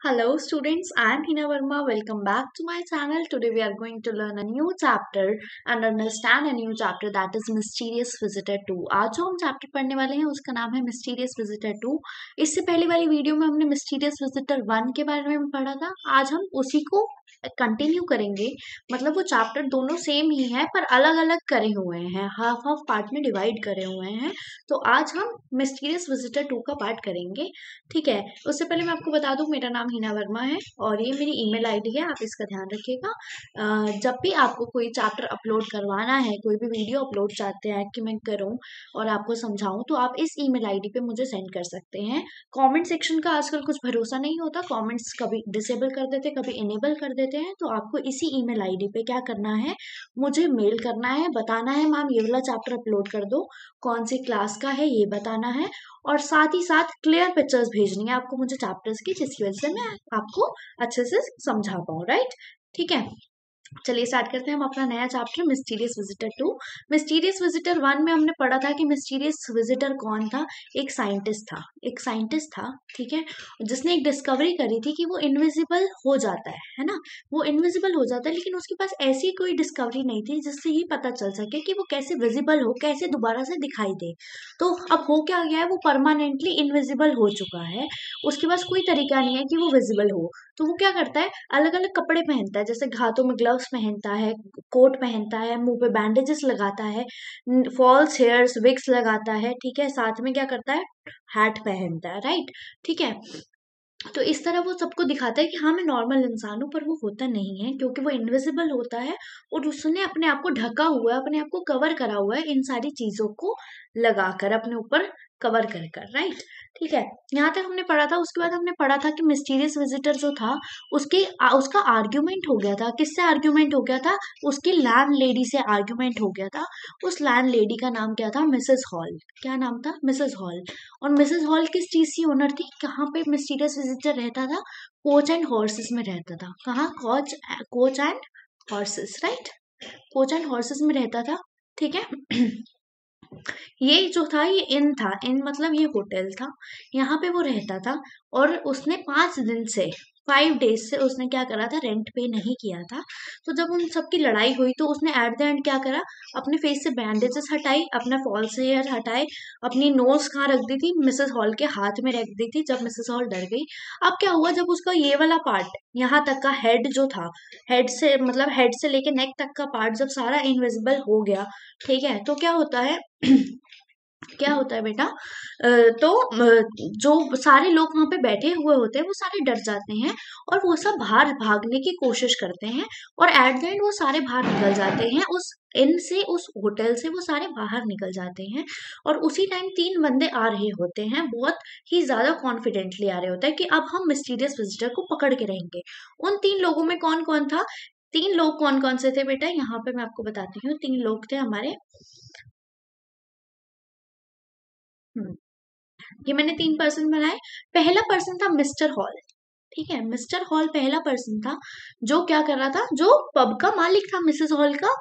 Hello students, I am Hina Verma. Welcome back to my channel. Today we are going to learn a new chapter and understand a new chapter that is Mysterious Visitor 2. आज जो हम chapter पढ़ने वाले हैं उसका नाम है Mysterious Visitor 2. इससे पहले वाली वीडियो में हमने Mysterious Visitor 1 के बारे में पढ़ा था. आज हम उसी को कंटिन्यू करेंगे. मतलब वो चैप्टर दोनों सेम ही है पर अलग अलग करे हुए हैं, हाफ हाफ पार्ट में डिवाइड करे हुए हैं. तो आज हम मिस्टीरियस विजिटर 2 का पार्ट करेंगे. ठीक है, उससे पहले मैं आपको बता दूं मेरा नाम हिना वर्मा है और ये मेरी ईमेल आईडी है, आप इसका ध्यान रखिएगा. जब भी आपको कोई चैप्टर अपलोड करवाना है, कोई भी वीडियो अपलोड चाहते हैं कि मैं करूं और आपको समझाऊं, तो आप इस ईमेल आईडी पे मुझे सेंड कर सकते हैं. कमेंट सेक्शन का आजकल कुछ भरोसा नहीं होता, कमेंट्स कभी डिसेबल कर देते कभी इनेबल कर देते हैं. तो आपको इसी ईमेल आईडी पे क्या करना है, मुझे मेल करना है, बताना है मैम ये वाला चैप्टर अपलोड कर दो, कौन सी क्लास का है ये बताना है, और साथ ही साथ क्लियर पिक्चर्स भेजनी है आपको मुझे चैप्टर्स की, जिसकी वजह से मैं आपको अच्छे से समझा पाऊँ. राइट, ठीक है. चलिए स्टार्ट करते हैं हम अपना नया chapter mysterious visitor 2. Mysterious visitor 1 में हमने पढ़ा था कि मिस्टीरियस विजिटर कौन था. एक साइंटिस्ट था, ठीक है, जिसने एक डिस्कवरी करी थी कि वो इनविजिबल हो जाता है ना. वो इनविजिबल हो जाता है, लेकिन उसके पास ऐसी कोई डिस्कवरी नहीं थी जिससे ये पता चल सके कि वो कैसे विजिबल हो, कैसे दोबारा से दिखाई दे. तो अब हो क्या गया है, वो परमानेंटली इनविजिबल हो चुका है. उसके पास कोई तरीका नहीं है कि वो विजिबल हो. तो वो क्या करता है, अलग अलग कपड़े पहनता है, जैसे हाथों में ग्लव्स पहनता है, कोट पहनता है, मुंह पे बैंडेजेस लगाता है, फॉल्स हेयर्स विग्स लगाता है. ठीक है, साथ में क्या करता है, हैट पहनता है. राइट, ठीक है. तो इस तरह वो सबको दिखाता है कि हाँ मैं नॉर्मल इंसान हूँ, पर वो होता नहीं है क्योंकि वो इनविजिबल होता है और उसने अपने आप को ढका हुआ है, अपने आप को कवर करा हुआ है इन सारी चीजों को लगाकर, अपने ऊपर कवर कर कर. राइट, ठीक है. यहाँ तक हमने पढ़ा था. उसके बाद हमने पढ़ा था कि मिस्टीरियस विजिटर जो था उसका आर्ग्यूमेंट हो गया था. किससे आर्ग्यूमेंट हो गया था, उसकी लैंड लेडी से आर्ग्यूमेंट हो गया था. उस लैंड लेडी का नाम क्या था, मिसेस हॉल. क्या नाम था, मिसेस हॉल. और मिसेस हॉल किस चीज की ओनर थी, कहाँ पे मिस्टीरियस विजिटर रहता था, कोच एंड हॉर्सेस में रहता था. कहाँ, coach and horses. Right, coach and horses में रहता था. ठीक है. ये जो था ये इन था, इन मतलब ये होटल था, यहाँ पे वो रहता था. और उसने 5 दिन से 5 डेज से उसने क्या करा था, रेंट पे नहीं किया था. तो जब उन सबकी लड़ाई हुई तो उसने एट द एंड क्या करा, अपने फेस से बैंडेजेस हटाई, अपना फॉल्स हेयर हटाए, अपनी नोज कहाँ रख दी थी, मिसेस हॉल के हाथ में रख दी थी. जब मिसेस हॉल डर गई, अब क्या हुआ, जब उसका ये वाला पार्ट यहाँ तक का हेड जो था, हेड से लेके नेक तक का पार्ट जब सारा इनविजिबल हो गया, ठीक है, तो क्या होता है क्या होता है बेटा, तो जो सारे लोग वहां पे बैठे हुए होते हैं वो सारे डर जाते हैं और वो सब बाहर भागने की कोशिश करते हैं. और एट द एंड वो सारे बाहर निकल जाते हैं, उस इन से, उस होटल से वो सारे बाहर निकल जाते हैं. और उसी टाइम 3 बंदे आ रहे होते हैं, बहुत ही ज्यादा कॉन्फिडेंटली आ रहे होते हैं कि अब हम मिस्टीरियस विजिटर को पकड़ के रहेंगे. उन 3 लोगों में कौन कौन था, 3 लोग कौन कौन से थे बेटा, यहाँ पे मैं आपको बताती हूँ. 3 लोग थे हमारे. हम्म, ये मैंने 3 पर्सन बनाए. पहला पर्सन था मिस्टर हॉल. ठीक है, मिस्टर हॉल पहला पर्सन था जो क्या कर रहा था, जो पब का मालिक था, मिसेस हॉल का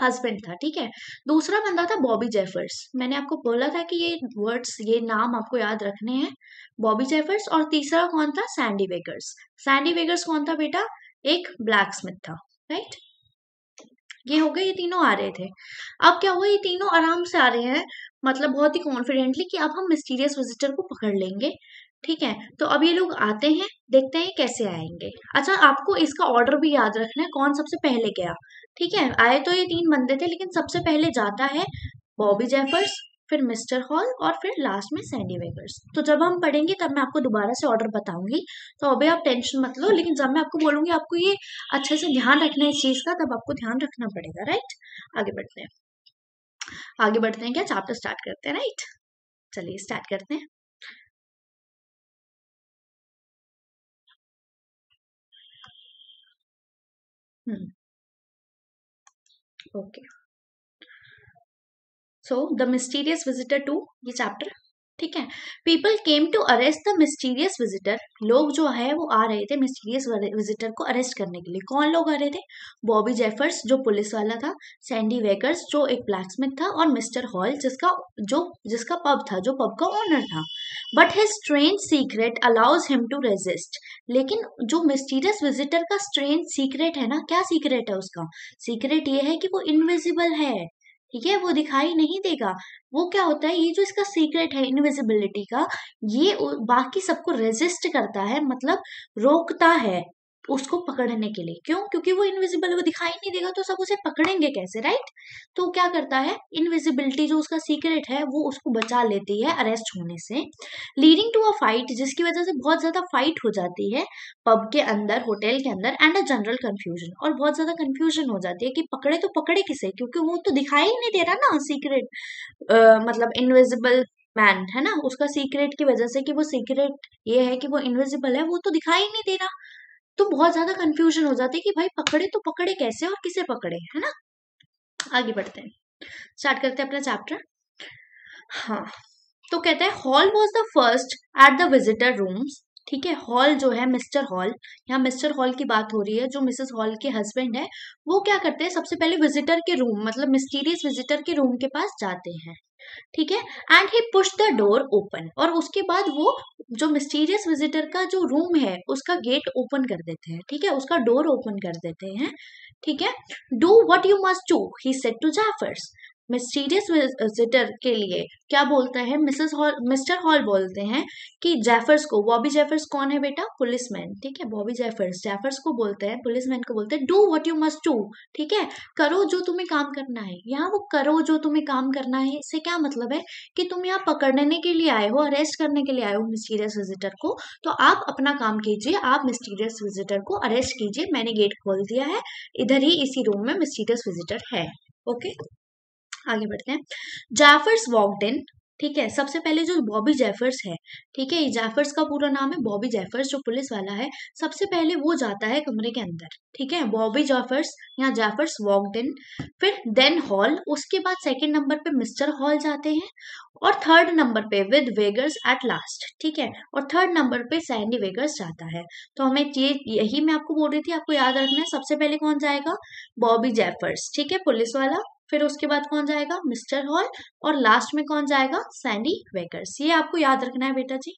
हस्बैंड था. ठीक है. दूसरा बंदा था बॉबी जेफर्स. मैंने आपको बोला था कि ये वर्ड्स, ये नाम आपको याद रखने हैं, बॉबी जेफर्स. और तीसरा कौन था, सैंडी वेगर्स. सैंडी वेगर्स कौन था बेटा, एक ब्लैक स्मिथ था. राइट, ये हो गए, ये तीनों आ रहे थे. अब क्या हुआ, ये तीनों आराम से आ रहे हैं, मतलब बहुत ही कॉन्फिडेंटली कि अब हम मिस्टीरियस विजिटर को पकड़ लेंगे. ठीक है, तो अब ये लोग आते हैं, देखते हैं कैसे आएंगे. अच्छा, आपको इसका ऑर्डर भी याद रखना है, कौन सबसे पहले गया. ठीक है, आए तो ये 3 बंदे थे, लेकिन सबसे पहले जाता है बॉबी जेफर्स, फिर मिस्टर हॉल और फिर लास्ट में सैंडी वेगर्स. तो जब हम पढ़ेंगे तब मैं आपको दोबारा से ऑर्डर बताऊंगी, तो अभी आप टेंशन मत लो. लेकिन जब मैं आपको बोलूंगी आपको ये अच्छे से ध्यान रखना है इस चीज का, तब आपको ध्यान रखना पड़ेगा. राइट, आगे बढ़ते हैं. आगे बढ़ते हैं, क्या चैप्टर स्टार्ट करते हैं. राइट, चलिए स्टार्ट करते हैं. Hmm, okay. So the mysterious visitor 2, ये चैप्टर ठीक है। People came to arrest the mysterious visitor, लोग जो है वो आ रहे थे मिस्टीरियस विजिटर को अरेस्ट करने के लिए। कौन लोग आ रहे थे? बॉबी जेफर्स जो पुलिस वाला था, सैंडी वेगर्स जो एक ब्लैकस्मिथ था, और मिस्टर हॉल जिसका पब था, जो पब का ओनर था। But his strange secret allows him to resist, लेकिन जो मिस्टीरियस विजिटर का स्ट्रेंज सीक्रेट है ना, क्या सीक्रेट है उसका? सीक्रेट ये है कि वो इनविजिबल है, ठीक है, वो दिखाई नहीं देगा। वो क्या होता है, ये जो इसका सीक्रेट है इनविजिबिलिटी का, ये बाकी सबको रेजिस्ट करता है, मतलब रोकता है उसको पकड़ने के लिए। क्यों? क्योंकि वो इनविजिबल, वो दिखाई नहीं देगा, तो सब उसे पकड़ेंगे कैसे, राइट? तो क्या करता है, इनविजिबिलिटी जो उसका सीक्रेट है वो उसको बचा लेती है अरेस्ट होने से, लीडिंग टू अ फाइट, जिसकी वजह से बहुत ज्यादा फाइट हो जाती है पब के अंदर, होटल के अंदर, एंड अ जनरल कंफ्यूजन, और बहुत ज्यादा कंफ्यूजन हो जाती है कि पकड़े तो पकड़े किसे, क्योंकि वो तो दिखाई ही नहीं दे रहा ना सीक्रेट, मतलब इनविजिबल मैन है ना, उसका सीक्रेट की वजह से, कि वो सीक्रेट ये है कि वो इनविजिबल है, वो तो दिखाई नहीं दे रहा। तो बहुत ज्यादा कंफ्यूजन हो जाती है कि भाई पकड़े तो पकड़े कैसे और किसे पकड़े, है ना। आगे बढ़ते हैं, स्टार्ट करते हैं अपना चैप्टर। हाँ, तो कहते हैं hall was the first at the visitor rooms, ठीक है। हॉल जो है मिस्टर हॉल, यहाँ मिस्टर हॉल की बात हो रही है, जो मिसेस हॉल के हस्बैंड है, वो क्या करते हैं, सबसे पहले विजिटर के रूम, मतलब मिस्टीरियस विजिटर के रूम के पास जाते हैं, ठीक है। And he push the door open, और उसके बाद वो जो मिस्टीरियस विजिटर का जो रूम है उसका गेट ओपन कर देते हैं, ठीक है, उसका डोर ओपन कर देते हैं, ठीक है। Do what you must do, he said to Jaffers, mysterious visitor के लिए क्या बोलते हैं मिसेस हॉल, मिस्टर हॉल बोलते हैं कि जैफर्स को, बॉबी जैफर्स कौन है बेटा, पुलिसमैन, ठीक है, बॉबी जैफर्स जैफर्स को बोलते हैं, पुलिसमैन को बोलते हैं do what you must do, ठीक है, करो जो तुम्हें काम करना है। यहाँ वो करो जो तुम्हें काम करना है, इससे क्या मतलब है कि तुम यहाँ पकड़ने के लिए आए हो, अरेस्ट करने के लिए आए हो मिस्टीरियस विजिटर को, तो आप अपना काम कीजिए, आप मिस्टीरियस विजिटर को अरेस्ट कीजिए, मैंने गेट खोल दिया है, इधर ही इसी रूम में मिस्टीरियस विजिटर है, ओके। आगे बढ़ते हैं, जैफर्स वॉक्ड इन, ठीक है, सबसे पहले जो बॉबी जैफर्स है, ठीक है, जैफर्स का पूरा नाम है बॉबी जैफर्स, जो पुलिस वाला है, सबसे पहले वो जाता है कमरे के अंदर, ठीक है, बॉबी जैफर्स, यहाँ जैफर्स वॉक्ड इन, फिर देन हॉल, उसके बाद सेकंड नंबर पे मिस्टर हॉल जाते हैं, और थर्ड नंबर पे विद वेगर्स एट लास्ट, ठीक है, और थर्ड नंबर पे सैंडी वेगर्स जाता है। तो हमें ये यही मैं आपको बोल रही थी, आपको याद रखना है, सबसे पहले कौन जाएगा, बॉबी जैफर्स, ठीक है, पुलिस वाला, फिर उसके बाद कौन जाएगा, मिस्टर हॉल, और लास्ट में कौन जाएगा, सैंडी वेगर्स। ये आपको याद रखना है बेटा जी,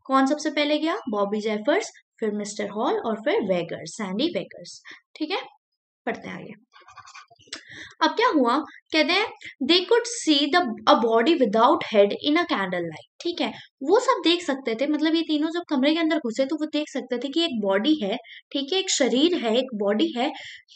कौन सबसे पहले गया, बॉबी जेफर्स, फिर मिस्टर हॉल, और फिर वेगर्स, सैंडी वेगर्स, ठीक है। पढ़ते हैं आगे। अब क्या हुआ, कहते हैं they could see the a body without head in a candle light, ठीक है, वो सब देख सकते थे, मतलब ये तीनों जब कमरे के अंदर घुसे तो वो देख सकते थे कि एक बॉडी है, ठीक है, एक शरीर है, एक बॉडी है,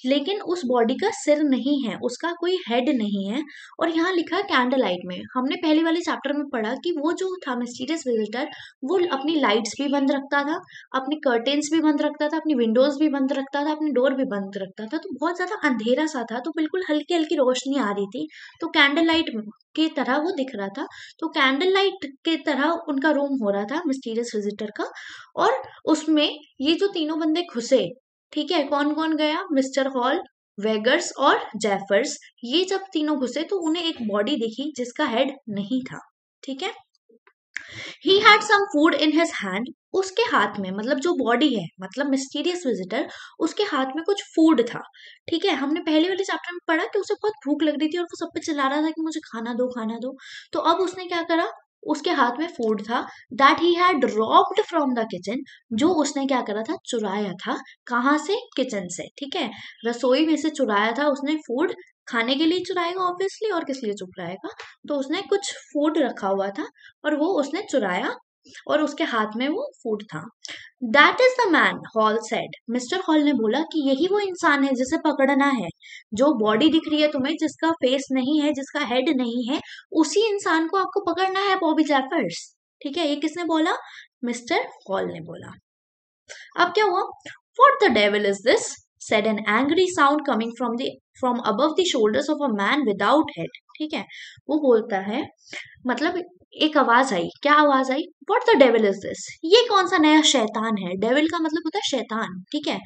लेकिन उस बॉडी का सिर नहीं है, उसका कोई हेड नहीं है, और यहाँ लिखा है कैंडल लाइट में। हमने पहले वाले चैप्टर में पढ़ा कि वो जो था मिस्टीरियस विजिटर, वो अपनी लाइट्स भी बंद रखता था, अपनी कर्टेन्स भी बंद रखता था, अपनी विंडोज भी बंद रखता था, अपनी डोर भी बंद रखता था, तो बहुत ज्यादा अंधेरा सा था, तो बिल्कुल हल्की हल्की रोशनी आ रही थी, तो कैंडल लाइट की तरह वो दिख रहा था, तो कैंडल लाइट की तरह उनका रूम हो रहा था मिस्टीरियस विजिटर का। और उसमें ये जो तीनों बंदे घुसे, ठीक है, कौन कौन गया, मिस्टर हॉल, वेगर्स और जेफर्स, ये जब तीनों घुसे तो उन्हें एक बॉडी दिखी जिसका हेड नहीं था, ठीक है। He had some food in his hand, उसके हाथ में, मतलब जो बॉडी है, मतलब मिस्टीरियस विजिटर, उसके हाथ में कुछ फूड था, ठीक है। हमने पहले वाले चैप्टर में पढ़ा कि उसे बहुत भूख लग रही थी और वो सब पे चिल्ला रहा था कि मुझे खाना दो खाना दो, तो अब उसने क्या करा, उसके हाथ में फूड था, that he had robbed from the kitchen, जो उसने क्या करा था, चुराया था, कहाँ से, किचन से, ठीक है, रसोई में से चुराया था उसने फूड, खाने के लिए चुराएगा ऑब्वियसली, और किस लिए चुराएगा, तो उसने कुछ फूड रखा हुआ था और वो उसने चुराया, और उसके हाथ में वो फूड था। That is the man, hall said, mister hall ने बोला कि यही वो इंसान है जिसे पकड़ना है, जो बॉडी दिख रही है तुम्हें, जिसका फेस नहीं है, जिसका हेड नहीं है, उसी इंसान को आपको पकड़ना है, बॉबी जैफर्स, ठीक है। ये किसने बोला, मिस्टर हॉल ने बोला। अब क्या हुआ, what the devil is this, said an angry sound coming from above the shoulders of a man without head, ठीक है, वो बोलता है, मतलब एक आवाज आई, क्या आवाज आई, what the devil is this, ये कौन सा नया शैतान है, डेविल का मतलब होता है शैतान, ठीक है,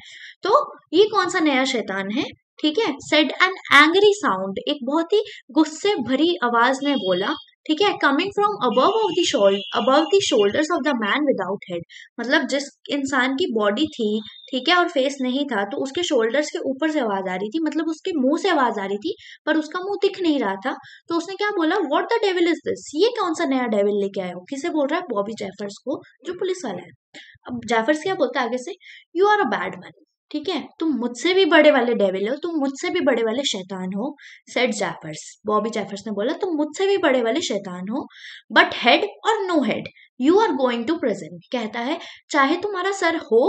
तो ये कौन सा नया शैतान है, ठीक है। सेड एन एंग्री साउंड, एक बहुत ही गुस्से भरी आवाज ने बोला, ठीक है, coming from above the shoulders of the man without head, मतलब जिस इंसान की बॉडी थी, ठीक है, और फेस नहीं था, तो उसके शोल्डर्स के ऊपर से आवाज आ रही थी, मतलब उसके मुंह से आवाज आ रही थी, पर उसका मुंह दिख नहीं रहा था। तो उसने क्या बोला, what the devil is this, ये कौन सा नया डेविल लेके आए हो? किसे बोल रहा है? बॉबी जेफर्स को, जो पुलिस वाला है। अब जेफर्स क्या बोलता है आगे से, you are a bad man, ठीक है, तुम मुझसे भी बड़े वाले डेविल हो, तुम मुझसे भी बड़े वाले शैतान हो, सेड जेफर्स। बॉबी जेफर्स ने बोला, तुम मुझसे भी बड़े वाले शैतान हो, बट हेड और no head you are going to prison. कहता है, चाहे तुम्हारा सर हो,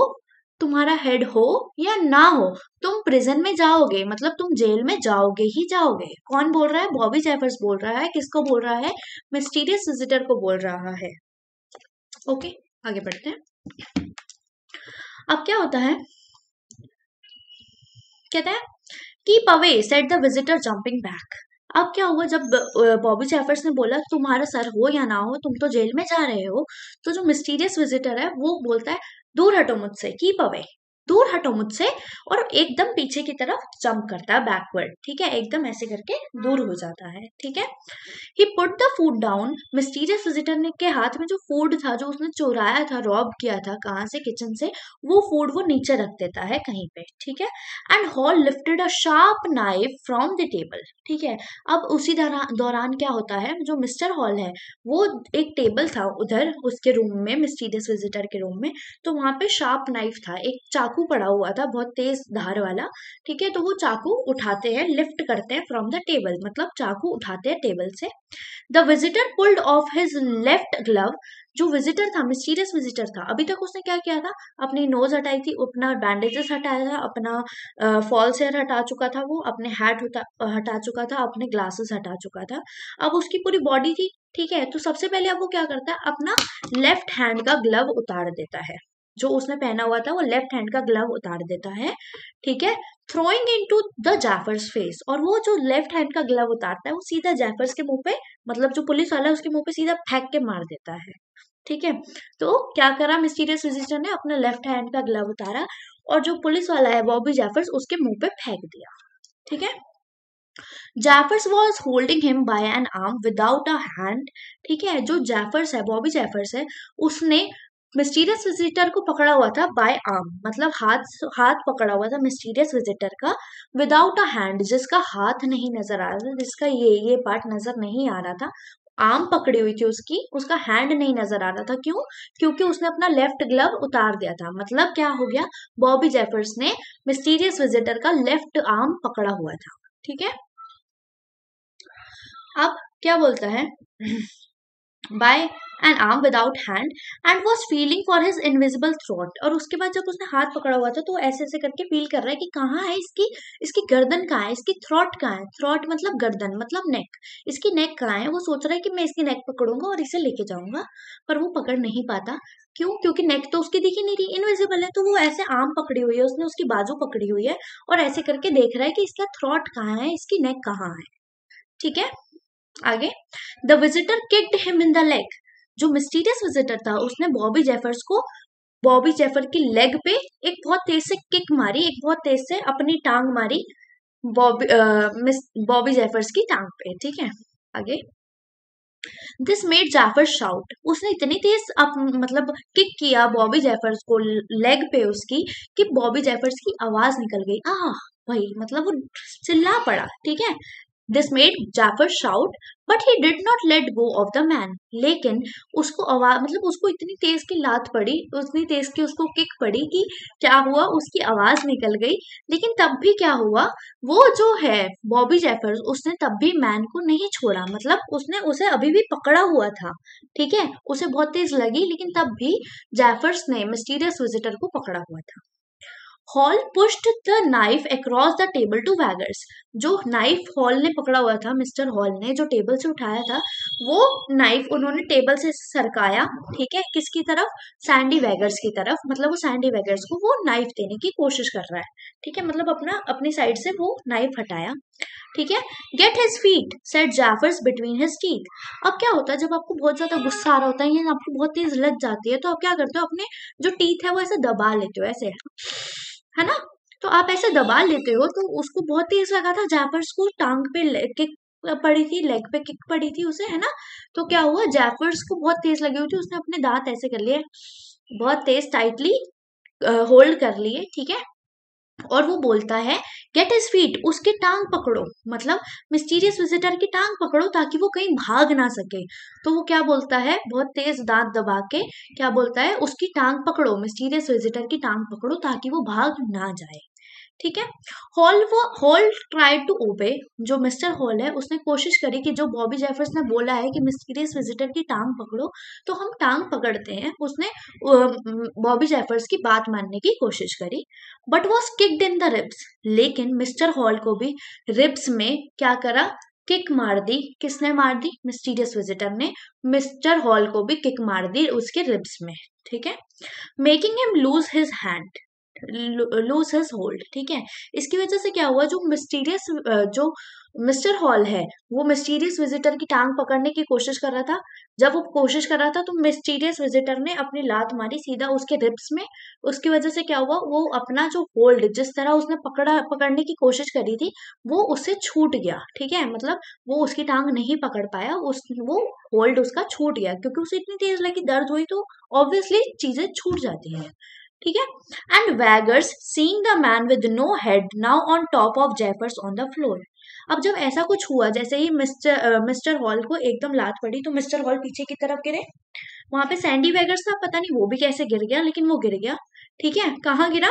तुम्हारा हेड हो या ना हो, तुम प्रिजन में जाओगे, मतलब तुम जेल में जाओगे ही जाओगे। कौन बोल रहा है? बॉबी जेफर्स बोल रहा है। किसको बोल रहा है? मिस्टीरियस विजिटर को बोल रहा है। ओके, आगे बढ़ते हैं। अब क्या होता है, कहता है, keep away said the visitor jumping back. अब क्या हुआ, जब बॉबी जेफर्स ने बोला तुम्हारा सर हो या ना हो, तुम तो जेल में जा रहे हो, तो जो मिस्टीरियस विजिटर है वो बोलता है, दूर हटो मुझसे, कीप अवे, दूर हटो मुझसे, और एकदम पीछे की तरफ जंप करता है, बैकवर्ड, ठीक है, एकदम ऐसे करके दूर हो जाता है, ठीक है। He put the food down, mysterious visitor ने के हाथ में जो फूड था, जो उसने चुराया था, रॉब किया था, कहाँ से? किचन से, वो फूड वो नीचे रख देता है कहीं पे, ठीक है। And hall lifted a sharp knife from the table, ठीक है। अब उसी दौरान क्या होता है, जो मिस्टर हॉल है, वो एक टेबल था उधर उसके रूम में, मिस्टीरियस विजिटर के रूम में, तो वहां पे शार्प नाइफ था, एक चाकू पड़ा हुआ था, बहुत तेज धार वाला, ठीक है। तो वो चाकू उठाते हैं, लिफ्ट करते हैं फ्रॉम द टेबल, मतलब चाकू उठाते हैं टेबल से। The visitor pulled off his left glove, जो विजिटर था, मिस्टीरियस विजिटर था, अभी तक उसने क्या किया था, अपनी नोज हटाई थी, अपना बैंडेजेस हटाया था, अपना फॉल्स हेयर हटा चुका था, वो अपने हैट हटा चुका था, अपने ग्लासेस हटा चुका था। अब उसकी पूरी बॉडी थी, ठीक है। तो सबसे पहले अब वो क्या करता है, अपना लेफ्ट हैंड का ग्लव उतार देता है, जो उसने पहना हुआ था वो लेफ्ट हैंड का ग्लव उतार देता है, ठीक है, थ्रोइंग इनटू द जैफर्स फेस। और वो जो लेफ्ट हैंड का ग्लव उतारता है, वो सीधा जैफर्स के मुंह पे, मतलब जो पुलिस वाला है उसके मुंह पे सीधा फेंक के मार देता है, ठीक है। तो क्या करा मिस्टीरियस विजिटर ने, अपना लेफ्ट हैंड का ग्लव उतारा, और जो पुलिस वाला है बॉबी जैफर्स, उसके मुंह पे फेंक दिया, ठीक है। Jaffers was holding him by an arm without a hand, ठीक है। जो जैफर्स है, बॉबी जैफर्स है, उसने मिस्टीरियस विजिटर को पकड़ा हुआ था बाय आर्म, मतलब हाथ हाथ पकड़ा हुआ था मिस्टीरियस विजिटर का, विदाउट अ हैंड, जिसका हाथ नहीं नजर आ रहा था, जिसका ये पार्ट नजर नहीं आ रहा था, आर्म पकड़ी हुई थी उसकी, उसका हैंड नहीं नजर आ रहा था। क्यों? क्योंकि उसने अपना लेफ्ट ग्लव उतार दिया था। मतलब क्या हो गया, बॉबी जेफर्स ने मिस्टीरियस विजिटर का लेफ्ट आर्म पकड़ा हुआ था, ठीक है। अब क्या बोलता है, by an arm without hand and was feeling for his invisible throat. और उसके बाद जब उसने हाथ पकड़ा हुआ था, तो ऐसे ऐसे करके फील कर रहा है कि कहाँ है इसकी, इसकी गर्दन कहाँ है, इसकी थ्रोट कहाँ है, थ्रोट मतलब गर्दन, मतलब नेक, इसकी नेक कहाँ है। वो सोच रहा है कि मैं इसकी नेक पकड़ूंगा और इसे लेके जाऊंगा, पर वो पकड़ नहीं पाता। क्यों? क्योंकि नेक तो उसकी दिखी नहीं रही, इनविजिबल है। तो वो ऐसे आर्म पकड़ी हुई है, उसने उसकी बाजू पकड़ी हुई है, और ऐसे करके देख रहा है कि इसका थ्रोट कहाँ है, इसकी नेक कहाँ है, ठीक है। आगे, the visitor kicked him in the leg. जो मिस्टीरियस विजिटर था, उसने बॉबी जेफर्स को, बॉबी जेफर की लेग पे एक बहुत तेज से किक मारी, एक बहुत तेज से अपनी टांग मारी, बॉबी जेफर्स की टांग पे, ठीक है। आगे, दिस मेड जाफर शाउट। उसने इतनी तेज मतलब किक किया बॉबी जेफर्स को लेग पे उसकी, कि बॉबी जेफर्स की आवाज निकल गई, भाई, मतलब वो चिल्ला पड़ा, ठीक है। This made Jaffer shout, but he did not let go of the man. लेकिन उसको आवाज, मतलब उसको इतनी तेज की लात पड़ी, उतनी तेज की उसको किक पड़ी, कि क्या हुआ, उसकी आवाज निकल गई। लेकिन तब भी क्या हुआ, वो जो है बॉबी जेफर्स, उसने तब भी मैन को नहीं छोड़ा, मतलब उसने उसे अभी भी पकड़ा हुआ था, ठीक है। उसे बहुत तेज लगी, लेकिन तब भी जेफर्स ने मिस्टीरियस विजिटर को पकड़ा हुआ था। Hall pushed the knife across the table to Wadgers. जो नाइफ हॉल ने पकड़ा हुआ था, मिस्टर हॉल ने जो टेबल से उठाया था, वो नाइफ उन्होंने टेबल से सरकाया, ठीक है, किसकी तरफ? सैंडी वैगर्स की तरफ। मतलब वो सैंडी वैगर्स को वो नाइफ देने की कोशिश कर रहा है, ठीक है, मतलब अपनी साइड से वो नाइफ हटाया, ठीक है। Get his feet said Jaffers between his teeth. अब क्या होता है, जब आपको बहुत ज्यादा गुस्सा आ रहा होता है या आपको बहुत तेज लग जाती है, तो आप क्या करते हो, अपने जो टीथ है वो ऐसे दबा लेते हो, ऐसे, है ना। तो आप ऐसे दबा लेते हो, तो उसको बहुत तेज लगा था, जैफर्स को टांग पे किक पड़ी थी, लेग पे किक पड़ी थी उसे, है ना। तो क्या हुआ, जेफर्स को बहुत तेज लगी हुई थी, उसने अपने दांत ऐसे कर लिए, बहुत तेज टाइटली होल्ड कर लिए, ठीक है। और वो बोलता है गेट हिज फीट, उसकी टांग पकड़ो, मतलब मिस्टीरियस विजिटर की टांग पकड़ो ताकि वो कहीं भाग ना सके। तो वो क्या बोलता है, बहुत तेज दांत दबा के क्या बोलता है, उसकी टांग पकड़ो, मिस्टीरियस विजिटर की टांग पकड़ो ताकि वो भाग ना जाए, ठीक है। हॉल ट्राइड टू ओबे, जो मिस्टर हॉल है उसने कोशिश करी कि जो बॉबी जेफर्स ने बोला है कि मिस्टीरियस विजिटर की टांग पकड़ो, तो हम टांग पकड़ते हैं, उसने बॉबी जेफर्स की बात मानने की कोशिश करी, but was kicked in the ribs, लेकिन मिस्टर हॉल को भी रिब्स में क्या करा, किक मार दी। किसने मार दी, मिस्टीरियस विजिटर ने मिस्टर हॉल को भी किक मार दी उसके रिब्स में, ठीक है। Making him lose his hand, lose his hold, ठीक है। इसकी वजह से क्या हुआ, जो मिस्टीरियस जो मिस्टर हॉल है वो मिस्टीरियस विजिटर की टांग पकड़ने की कोशिश कर रहा था। जब वो कोशिश कर रहा था तो मिस्टीरियस विजिटर ने अपनी लात मारी सीधा उसके रिब्स में। उसकी वजह से क्या हुआ, वो अपना जो होल्ड जिस तरह उसने पकड़ने की कोशिश करी थी वो उससे छूट गया, ठीक है। मतलब वो उसकी टांग नहीं पकड़ पाया, उस वो होल्ड उसका छूट गया, क्योंकि उसे इतनी तेज लगी, दर्द हुई, तो ऑब्वियसली चीजें छूट जाती हैं, ठीक है। And Wadgers seeing the man with no head now on top of Jaffers on the floor. अब जब ऐसा कुछ हुआ, जैसे ही मिस्टर हॉल को एकदम लात पड़ी तो मिस्टर हॉल पीछे की तरफ गिरे, वहां पे सैंडी वैगर्स था, पता नहीं वो भी कैसे गिर गया, लेकिन वो गिर गया, ठीक है। कहाँ गिरा,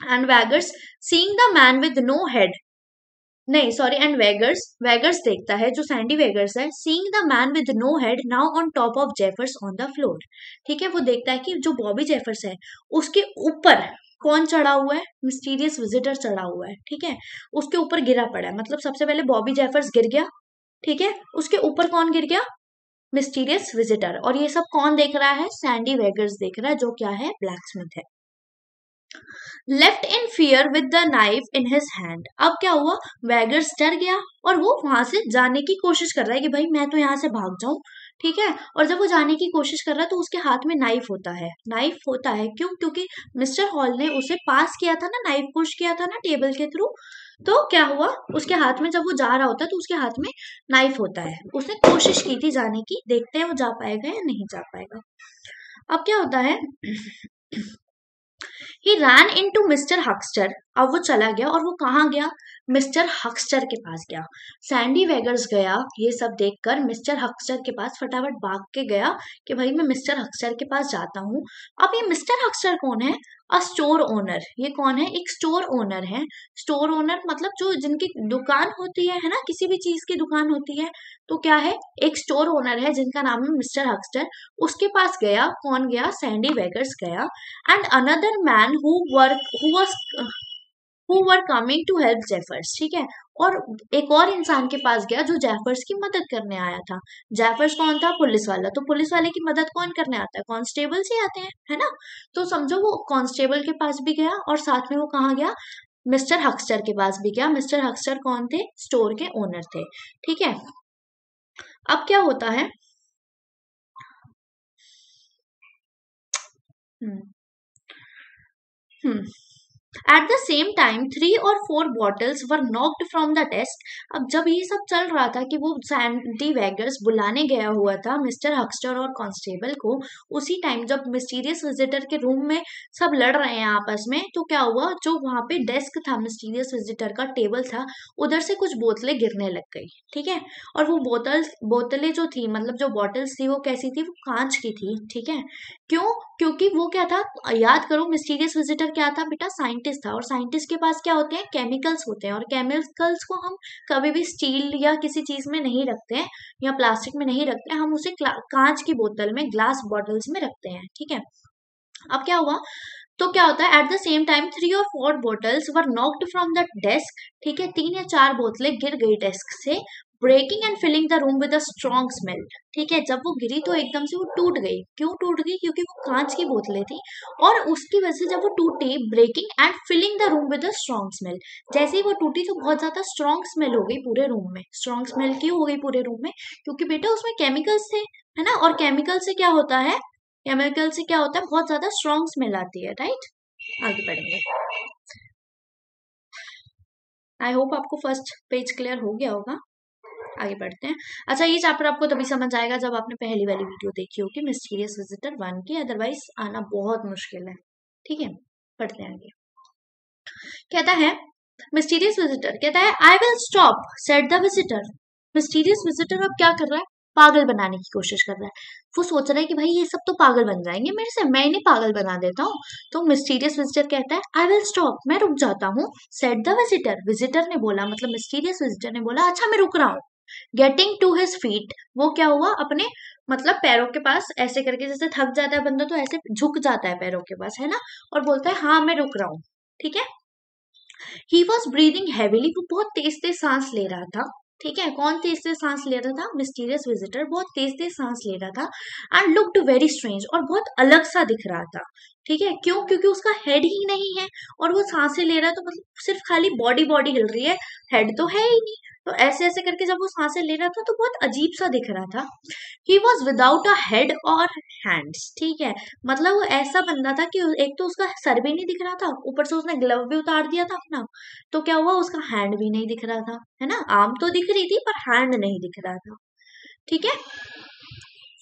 and Wadgers seeing the man with no head, नहीं सॉरी, एंड वेगर्स, वेगर्स देखता है, जो सैंडी वेगर्स है, seeing the man with no head now on top of Jaffers on the floor, ठीक है। वो देखता है कि जो बॉबी जेफर्स है उसके ऊपर कौन चढ़ा हुआ है, मिस्टीरियस विजिटर चढ़ा हुआ है, ठीक है। उसके ऊपर गिरा पड़ा है, मतलब सबसे पहले बॉबी जेफर्स गिर गया, ठीक है। उसके ऊपर कौन गिर गया, मिस्टीरियस विजिटर। और ये सब कौन देख रहा है, सैंडी वेगर्स देख रहा है, जो क्या है, ब्लैक स्मिथ है। Left in fear with the knife in his hand, अब क्या हुआ, वैगर्स डर गया और वो वहां से जाने की कोशिश कर रहा है कि भाई मैं तो यहाँ से भाग जाऊं, ठीक है। और जब वो जाने की कोशिश कर रहा है तो उसके हाथ में नाइफ होता है, नाइफ होता है क्यों, क्योंकि मिस्टर हॉल ने उसे पास किया था ना, नाइफ पुश किया था ना टेबल के थ्रू। तो क्या हुआ, उसके हाथ में जब वो जा रहा होता है तो उसके हाथ में नाइफ होता है, उसने कोशिश की थी जाने की, देखते हैं वो जा पाएगा या नहीं जा पाएगा। अब क्या होता है, ही रैन इन टू मिस्टर हक्स्टर, अब वो चला गया और वो कहाँ गया, मिस्टर हक्स्टर के पास गया। सैंडी वेगर्स गया ये सब देखकर मिस्टर हक्स्टर के पास, फटाफट भाग के गया कि भाई मैं मिस्टर हक्स्टर के पास जाता हूँ। अब ये मिस्टर हक्स्टर कौन है, अ स्टोर ओनर, ये कौन है, एक स्टोर ओनर है। स्टोर ओनर मतलब जो जिनकी दुकान होती है ना, किसी भी चीज की दुकान होती है, तो क्या है, एक स्टोर ओनर है जिनका नाम है मिस्टर हक्स्टर। उसके पास गया, कौन गया, सैंडी वेगर्स गया, and another man who were coming to help Jeffers, ठीक है। और एक और इंसान के पास गया जो जेफर्स की मदद करने आया था। जेफर्स कौन था, पुलिस वाला, तो पुलिस वाले की मदद कौन करने आता है, कांस्टेबल से आते हैं, है ना। तो समझो वो कांस्टेबल के पास भी गया और साथ में वो कहाँ गया, मिस्टर हक्स्टर के पास भी गया। मिस्टर हक्स्टर कौन थे, स्टोर के ओनर थे, ठीक है। अब क्या होता है, hmm hmm at the same time 3 or 4 bottles were knocked from the desk. अब जब ये सब चल रहा था कि वो सैंडी वैगर्स बुलाने गया हुआ था मिस्टर हक्स्टर और कांस्टेबल को, उसी टाइम जब मिस्टीरियस विजिटर के रूम में सब लड़ रहे हैं आपस में, तो क्या हुआ, जो वहां पे डेस्क था मिस्टीरियस विजिटर का, टेबल था, उधर से कुछ बोतलें गिरने लग गई, ठीक है। और वो बोतलें जो थी, मतलब जो बॉटल्स थी वो कैसी थी, वो कांच की थी, ठीक है। क्यों, क्योंकि वो क्या था, याद करो मिस्टीरियस विजिटर क्या था बेटा, साइंटिस्ट था, और साइंटिस्ट के पास क्या होते हैं, केमिकल्स होते हैं, और केमिकल्स को हम कभी भी स्टील या किसी चीज में नहीं रखते हैं, या प्लास्टिक में नहीं रखते हैं, हम उसे कांच की बोतल में, ग्लास बॉटल्स में रखते हैं, ठीक है। अब क्या हुआ, तो क्या होता है, eight the same time 3 or 4 bottles were knocked from the desk, ठीक है, 3 या 4 बोतलें गिर गई डेस्क से, breaking and filling the room with a strong smell, ठीक है। जब वो गिरी तो एकदम से वो टूट गई, क्यों टूट गई, क्योंकि वो कांच की बोतलें थी, और उसकी वजह से जब वो टूटी, breaking and filling the room with a strong smell, जैसे ही वो टूटी तो बहुत ज्यादा स्ट्रॉन्ग स्मेल हो गई पूरे रूम में। स्ट्रॉन्ग स्मेल क्यों हो गई पूरे रूम में, क्योंकि बेटा उसमें केमिकल्स थे, है ना, और केमिकल से क्या होता है, केमिकल से क्या होता है, बहुत ज्यादा स्ट्रॉन्ग स्मेल आती है, राइट। आगे बढ़ेंगे। आई होप आपको फर्स्ट पेज क्लियर हो गया होगा। आगे बढ़ते हैं। अच्छा, ये चैप्टर आपको तभी समझ आएगा जब आपने पहली वाली वीडियो देखी होगी मिस्टीरियस विजिटर 1 की, अदरवाइज आना बहुत मुश्किल है। ठीक है, पढ़ते हैं आगे। कहता है मिस्टीरियस विजिटर कहता है I will stop said the visitor. Mysterious visitor अब क्या कर रहा है, पागल बनाने की कोशिश कर रहा है। वो सोच रहा है कि भाई ये सब तो पागल बन जाएंगे मेरे से, मैं इन्हें पागल बना देता हूँ। तो मिस्टीरियस विजिटर कहता है आई विल स्टॉप, मैं रुक जाता हूँ। सेड द विजिटर, विजिटर ने बोला, मतलब मिस्टीरियस विजिटर ने बोला अच्छा मैं रुक रहा हूँ। गेटिंग टू हिज फीट, वो क्या हुआ, अपने मतलब पैरों के पास ऐसे करके, जैसे थक जाता है बंदा तो ऐसे झुक जाता है पैरों के पास, है ना, और बोलता है हाँ मैं रुक रहा हूँ। ठीक है, ही वॉज ब्रीदिंग हैवीली, वो बहुत तेज तेज सांस ले रहा था। ठीक है, कौन तेज तेज सांस ले रहा था, मिस्टीरियस विजिटर बहुत तेज तेज सांस ले रहा था। एंड लुक्ड वेरी स्ट्रेंज, और बहुत अलग सा दिख रहा था। ठीक है, क्यों, क्योंकि उसका हेड ही नहीं है और वो सांसें ले रहा है, तो मतलब सिर्फ खाली बॉडी बॉडी हिल रही है, हेड तो है ही नहीं। तो ऐसे ऐसे करके जब वो सांसें ले रहा था तो बहुत अजीब सा दिख रहा था। He was without a head और हैंड्स। ठीक है, मतलब वो ऐसा बंदा था कि एक तो उसका सर भी नहीं दिख रहा था, ऊपर से उसने ग्लव भी उतार दिया था अपना, तो क्या हुआ, उसका हैंड भी नहीं दिख रहा था, है ना, आर्म तो दिख रही थी पर हैंड नहीं दिख रहा था। ठीक है,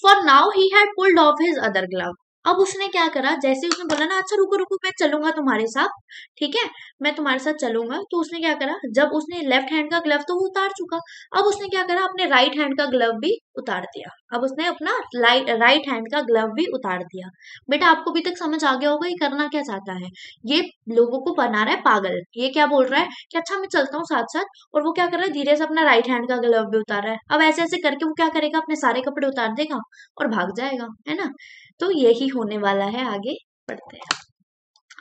for now he had pulled off his other glove. अब उसने क्या करा, जैसे उसने बोला ना अच्छा रुको रुको मैं चलूंगा तुम्हारे साथ, ठीक है मैं तुम्हारे साथ चलूंगा, तो उसने क्या करा, जब उसने लेफ्ट हैंड का ग्लव तो वो उतार चुका, अब उसने क्या करा, अपने राइट हैंड का ग्लव भी उतार दिया। अब उसने अपना राइट हैंड का ग्लव भी उतार दिया। बेटा आपको अभी तक समझ आ गया होगा ये करना क्या चाहता है, ये लोगों को बना रहा है पागल। ये क्या बोल रहा है कि अच्छा मैं चलता हूँ साथ साथ, और वो क्या कर रहा है, धीरे से अपना राइट हैंड का ग्लव भी उतार रहा है। अब ऐसे ऐसे करके वो क्या करेगा, अपने सारे कपड़े उतार देगा और भाग जाएगा, है ना। तो यही होने वाला है, आगे बढ़ते हैं।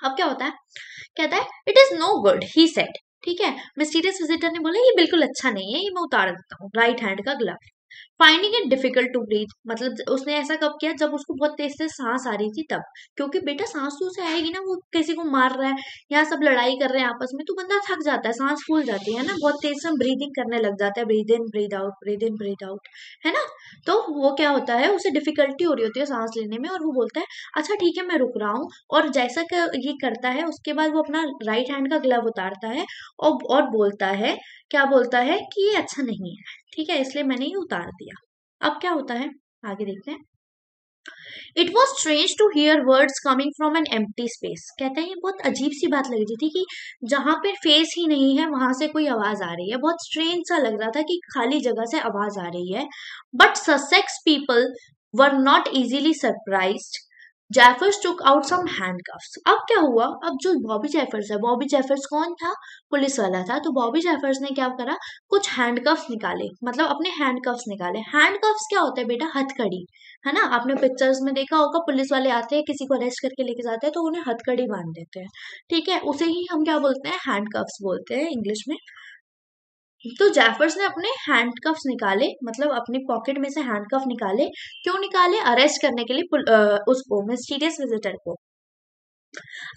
अब क्या होता है, कहता है it is no good he said. ठीक है, मिस्टीरियस विजिटर ने बोला ये बिल्कुल अच्छा नहीं है, ये मैं उतार देता हूँ राइट हैंड का glove. Finding it difficult to breathe, मतलब उसने ऐसा कब किया, जब उसको बहुत तेज से सांस आ रही थी तब, क्योंकि बेटा सांस तो उसे आएगी ना, वो किसी को मार रहा है, यहाँ सब लड़ाई कर रहे हैं आपस में, तो बंदा थक जाता है, सांस फूल जाती है ना, बहुत तेज से हम ब्रीदिंग करने लग जाता है, breathe in breathe out, breathe in breathe out, है ना। तो वो क्या होता है, उसे डिफिकल्टी हो रही होती है सांस लेने में, और वो बोलता है अच्छा ठीक है मैं रुक रहा हूँ, और जैसा कि ये करता है उसके बाद वो अपना राइट हैंड का ग्लव उतारता है और बोलता है, क्या बोलता है कि ये अच्छा नहीं है, ठीक है इसलिए मैंने ये उतार दिया। अब क्या होता है, आगे देखते हैं। It was strange to hear words coming from an empty space. कहते हैं ये बहुत अजीब सी बात लग रही थी कि जहां पे फेस ही नहीं है वहां से कोई आवाज आ रही है, बहुत स्ट्रेंज सा लग रहा था कि खाली जगह से आवाज आ रही है। But Sussex people were not easily surprised. Jeffers took out some handcuffs. अब क्या हुआ, अब जो बॉबी जेफर्स है, बॉबी जेफर्स कौन था, पुलिस वाला था, तो बॉबी जेफर्स ने क्या करा, कुछ हैंडकफ्स निकाले, मतलब अपने हैंडकफ्स निकाले। हैंडकफ्स क्या होता है बेटा, हथकड़ी, है ना, आपने पिक्चर्स में देखा होगा, पुलिस वाले आते हैं किसी को अरेस्ट करके लेके जाते हैं तो उन्हें हथकड़ी बांध देते हैं। ठीक है, उसे ही हम क्या बोलते हैं, हैंडकफ्स बोलते हैं इंग्लिश में। तो जैफर्स ने अपने हैंडकफ्स निकाले, मतलब अपनी पॉकेट में से हैंडकफ निकाले। क्यों निकाले, अरेस्ट करने के लिए उसको मिस्टीरियस विजिटर को।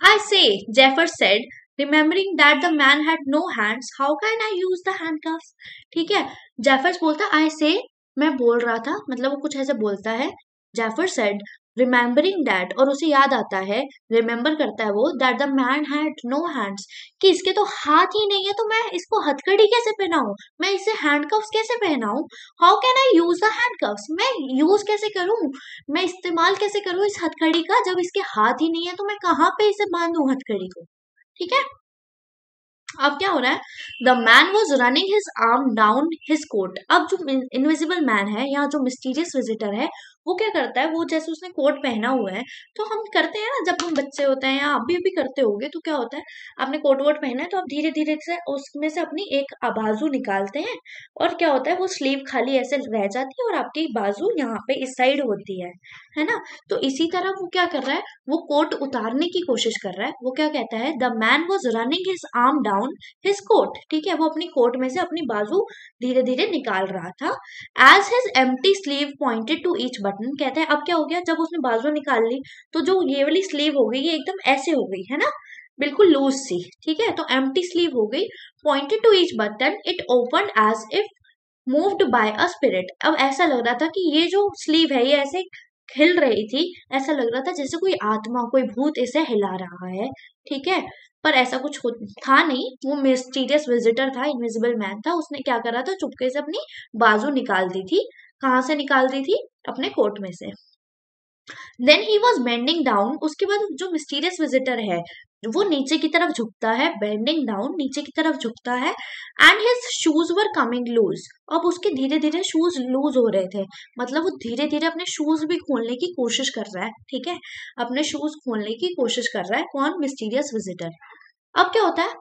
I say, Jaffer said, remembering that the man had no hands, how can I use the handcuffs. ठीक है, जेफर्स बोलता आई से, मैं बोल रहा था, मतलब वो कुछ ऐसे बोलता है। जेफर सेड, रिमेम्बरिंग दैट, और उसे याद आता है, रिमेम्बर करता है वो, that the man had no hands, कि इसके तो हाथ ही नहीं है, तो मैं इसको हथकड़ी कैसे पहनाऊं, मैं इसे हैंडकफ्स कैसे पहनाऊं। How can I use the handcuffs, मैं यूज कैसे करूं, मैं इस्तेमाल कैसे करूं इस हथकड़ी का, जब इसके हाथ ही नहीं है तो मैं कहाँ पे इसे बांधूं हथकड़ी को। ठीक है, अब क्या हो रहा है, the man was running his arm down his coat. अब जो इनविजिबल मैन है या जो मिस्टीरियस विजिटर है, वो क्या करता है, वो जैसे उसने कोट पहना हुआ है, तो हम करते हैं ना जब हम बच्चे होते हैं, या आप भी करते होगे, तो क्या होता है, आपने कोट वोट पहना है तो आप धीरे धीरे से उसमें से अपनी एक बाजू निकालते हैं, और क्या होता है, वो स्लीव खाली ऐसे रह जाती है और आपकी बाजू यहाँ पे इस साइड होती है ना। तो इसी तरह वो क्या कर रहा है, वो कोट उतारने की कोशिश कर रहा है। वो क्या कहता है, the man was running his arm down his coat. ठीक है, वो अपनी कोट में से अपनी बाजू धीरे धीरे निकाल रहा था। As his empty sleeve pointed to each button. कहते हैं अब क्या हो गया, जब उसने बाजू निकाल ली तो जो ये वाली स्लीव हो गई, ये एकदम ऐसे हो गई, है ना, बिल्कुल लूज सी। ठीक है, तो एम्प्टी स्लीव हो गई। Pointed to each button, it open as if moved by a spirit. अब ऐसा लग रहा था कि ये जो स्लीव है ये ऐसे हिल रही थी, ऐसा लग रहा था जैसे कोई आत्मा, कोई भूत इसे हिला रहा है, ठीक है। पर ऐसा कुछ था नहीं, वो मिस्टीरियस विजिटर था, इनविजिबल मैन था। उसने क्या करा था, चुपके से अपनी बाजू निकाल दी थी। कहाँ से निकाल दी थी? अपने कोट में से। Then he was bending down. उसके बाद जो मिस्टीरियस विजिटर है वो नीचे की तरफ झुकता है, बेंडिंग डाउन, नीचे की तरफ झुकता है। And his shoes were coming loose. अब उसके धीरे धीरे शूज लूज हो रहे थे, मतलब वो धीरे धीरे अपने शूज भी खोलने की कोशिश कर रहा है, ठीक है। अपने शूज खोलने की कोशिश कर रहा है कौन? Mysterious visitor. अब क्या होता है?